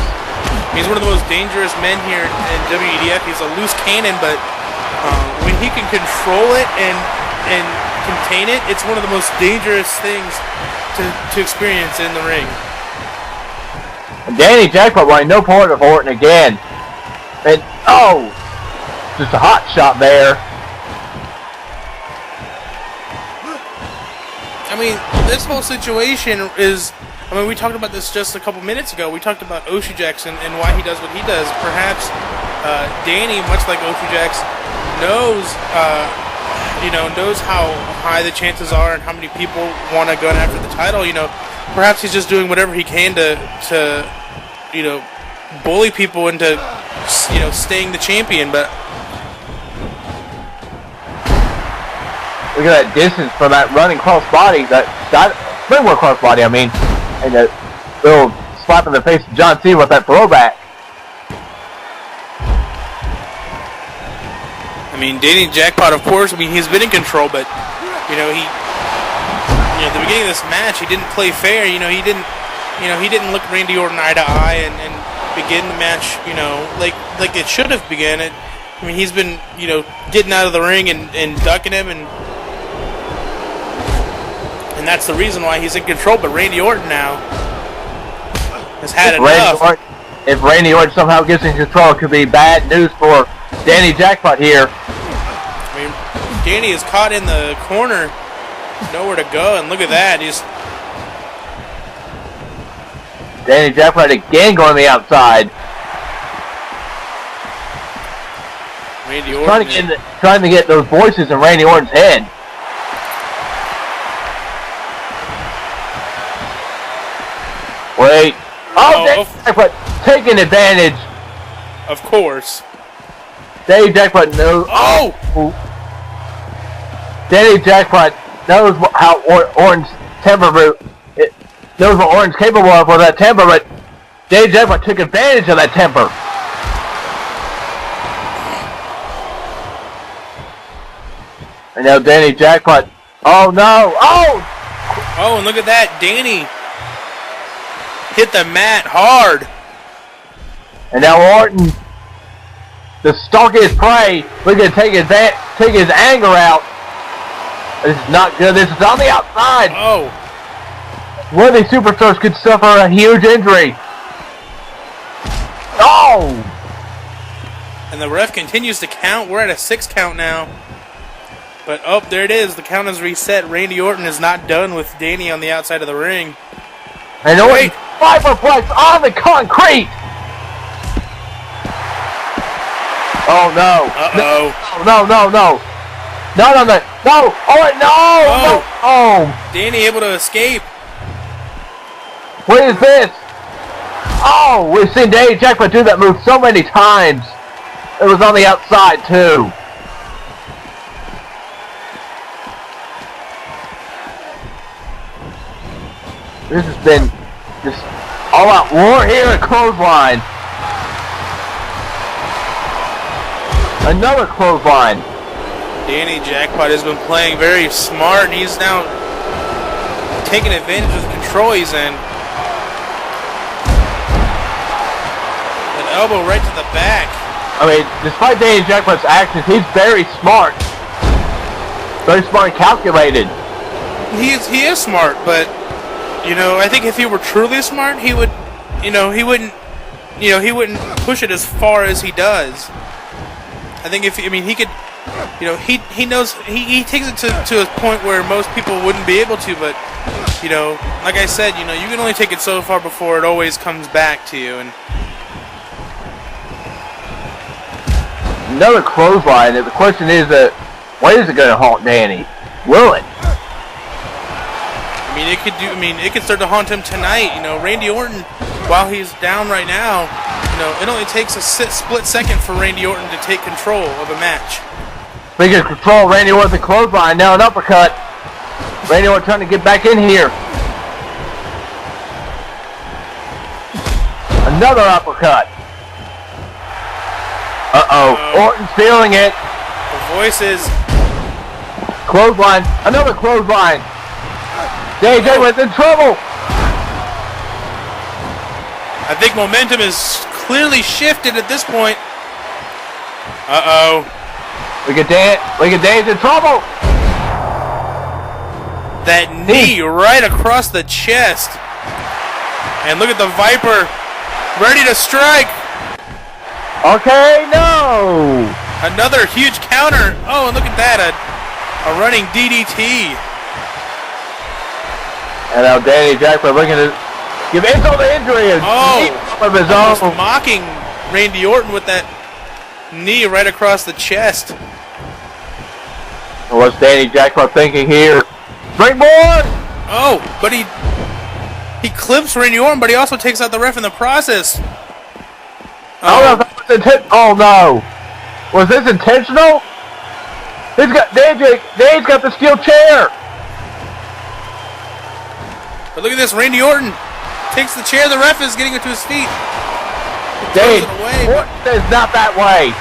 Speaker 2: He's one of the most dangerous men here in WEDF. He's a loose cannon, but when he can control it and contain it, it's one of the most dangerous things to experience in the ring.
Speaker 1: And Danny Jackpot wanted no part of Orton again. And, just a hot shot there.
Speaker 2: I mean, this whole situation is, I mean, we talked about this just a couple minutes ago. We talked about Oshie Jackson and why he does what he does. Perhaps Danny, much like Oshie Jackson, knows how high the chances are and how many people want to go after the title. You know, perhaps he's just doing whatever he can to bully people into, staying the champion. But
Speaker 1: look at that distance from that running crossbody, that springboard crossbody, I mean, and that little slap in the face of John Cena with that throwback.
Speaker 2: I mean, Danny Jackpot, of course, I mean, he's been in control, but, at the beginning of this match, he didn't play fair. He didn't look Randy Orton eye to eye and begin the match, like it should have begun. I mean, he's been, getting out of the ring and ducking him, and that's the reason why he's in control. But Randy Orton now has had enough.
Speaker 1: If Randy Orton somehow gets in control, it could be bad news for Danny Jackpot here.
Speaker 2: I mean, Danny is caught in the corner, nowhere to go, and look at that.
Speaker 1: Danny Jackpot again going to the outside.
Speaker 2: Randy Orton
Speaker 1: trying to get those voices in Randy Orton's head. Wait. Danny Jackpot taking advantage.
Speaker 2: Of course.
Speaker 1: Danny Jackpot knows. Danny Jackpot knows how Orton's temper knows what Orton's capable of with that temper, but Danny Jackpot took advantage of that temper. And now Danny Jackpot. Oh no!
Speaker 2: Oh, and look at that, Danny hit the mat hard.
Speaker 1: And now Orton, the stalkiest prey, we're going to take his anger out. This is not good. This is on the outside.
Speaker 2: Oh.
Speaker 1: One of these superstars could suffer a huge injury. Oh!
Speaker 2: And the ref continues to count. We're at a 6 count now. But, there it is. The count is reset. Randy Orton is not done with Danny on the outside of the ring.
Speaker 1: And Orton, Viperplex on the concrete! Oh, no.
Speaker 2: Uh-oh.
Speaker 1: No. No! Oh, no! Oh,
Speaker 2: Danny able to escape.
Speaker 1: what is this? Oh, we've seen Danny Jackpot do that move so many times. It was on the outside, too. This has been just all-out war here at clothesline. Another clothesline.
Speaker 2: Danny Jackpot has been playing very smart, and he's now taking advantage of the control he's in. An elbow right to the back.
Speaker 1: I mean, despite Danny Jackpot's actions, he's very smart. Very smart and calculated.
Speaker 2: He is smart, but I think if he were truly smart, he would, he wouldn't push it as far as he does. I think he could, he knows, he takes it to a point where most people wouldn't be able to, but, like I said, you can only take it so far before it always comes back to you. And
Speaker 1: another clothesline. The question is when is it going to haunt Danny? Will it?
Speaker 2: It could start to haunt him tonight. Randy Orton, while he's down right now, it only takes a split second for Randy Orton to take control of a match.
Speaker 1: Speaking of control, Randy Orton the clothesline, now an uppercut. Randy Orton trying to get back in here. Another uppercut. Orton's feeling it.
Speaker 2: The voices.
Speaker 1: Clothesline, another clothesline. JJ was in trouble.
Speaker 2: I think momentum is clearly shifted at this point. Uh-oh.
Speaker 1: Look at Dan's in trouble.
Speaker 2: That knee right across the chest. And look at the Viper. Ready to strike.
Speaker 1: Okay, no.
Speaker 2: Another huge counter. Oh, and look at that. A running DDT.
Speaker 1: And now Danny Jackpot looking to give insult to injury. Of his own.
Speaker 2: Mocking Randy Orton with that knee right across the chest.
Speaker 1: What's Danny Jackpot thinking here? Springboard!
Speaker 2: Oh, but he clips Randy Orton, but he also takes out the ref in the process.
Speaker 1: Oh no! Was this intentional? Danny's got the steel chair.
Speaker 2: But look at this, Randy Orton takes the chair. The ref is getting it to his feet.
Speaker 1: Orton is not that way.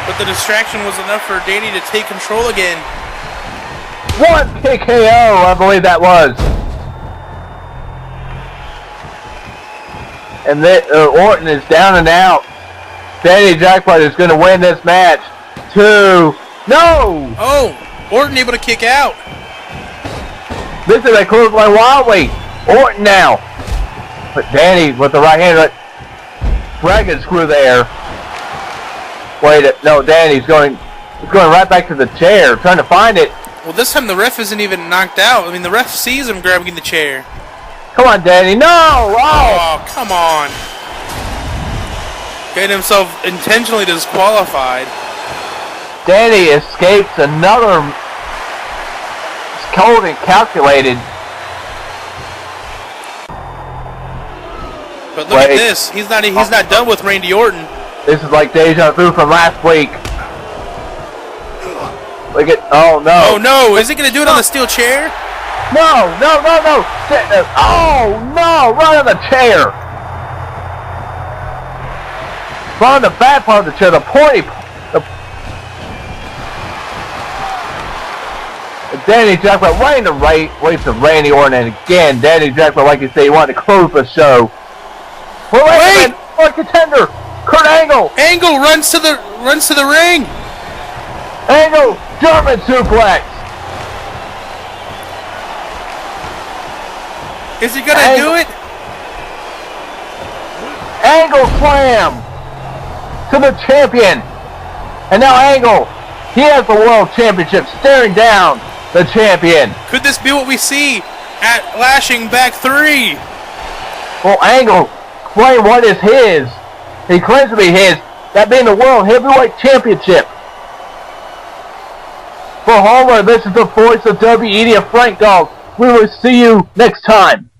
Speaker 2: But the distraction was enough for Danny to take control again.
Speaker 1: One KO, I believe that was. And Orton is down and out. Danny Jackpot is going to win this match. 2. No!
Speaker 2: Oh, Orton able to kick out.
Speaker 1: This is a clothesline wildly. Orton now. But Danny with the right hand. Dragon screw there. No, Danny's going right back to the chair, trying to find it.
Speaker 2: Well, this time the ref isn't even knocked out. I mean, the ref sees him grabbing the chair.
Speaker 1: Come on, Danny. No!
Speaker 2: Oh, come on. Getting himself intentionally disqualified.
Speaker 1: Danny escapes another cold and calculated.
Speaker 2: But look at this. He's not done with Randy Orton.
Speaker 1: This is like deja vu from last week. Look at, oh no.
Speaker 2: Oh no, is he going to do it on the steel chair?
Speaker 1: No. Oh no, right on the chair. Right on the bad part of the chair, the pointy. Danny Jackpot right in the waist of Randy Orton, and again, Danny Jackpot, like you say, he wanted to close the show. Wait! Contender, Kurt Angle.
Speaker 2: Angle runs to the ring.
Speaker 1: Angle, German suplex.
Speaker 2: Is he gonna do it?
Speaker 1: Angle slam to the champion, and now Angle, he has the world championship, staring down the champion.
Speaker 2: Could this be what we see at Lashing Back 3?
Speaker 1: Well, Angle claim what is his. He claims to be his, that being the World Heavyweight Championship. For Homer, this is the voice of WEDF Frank Dog. We will see you next time.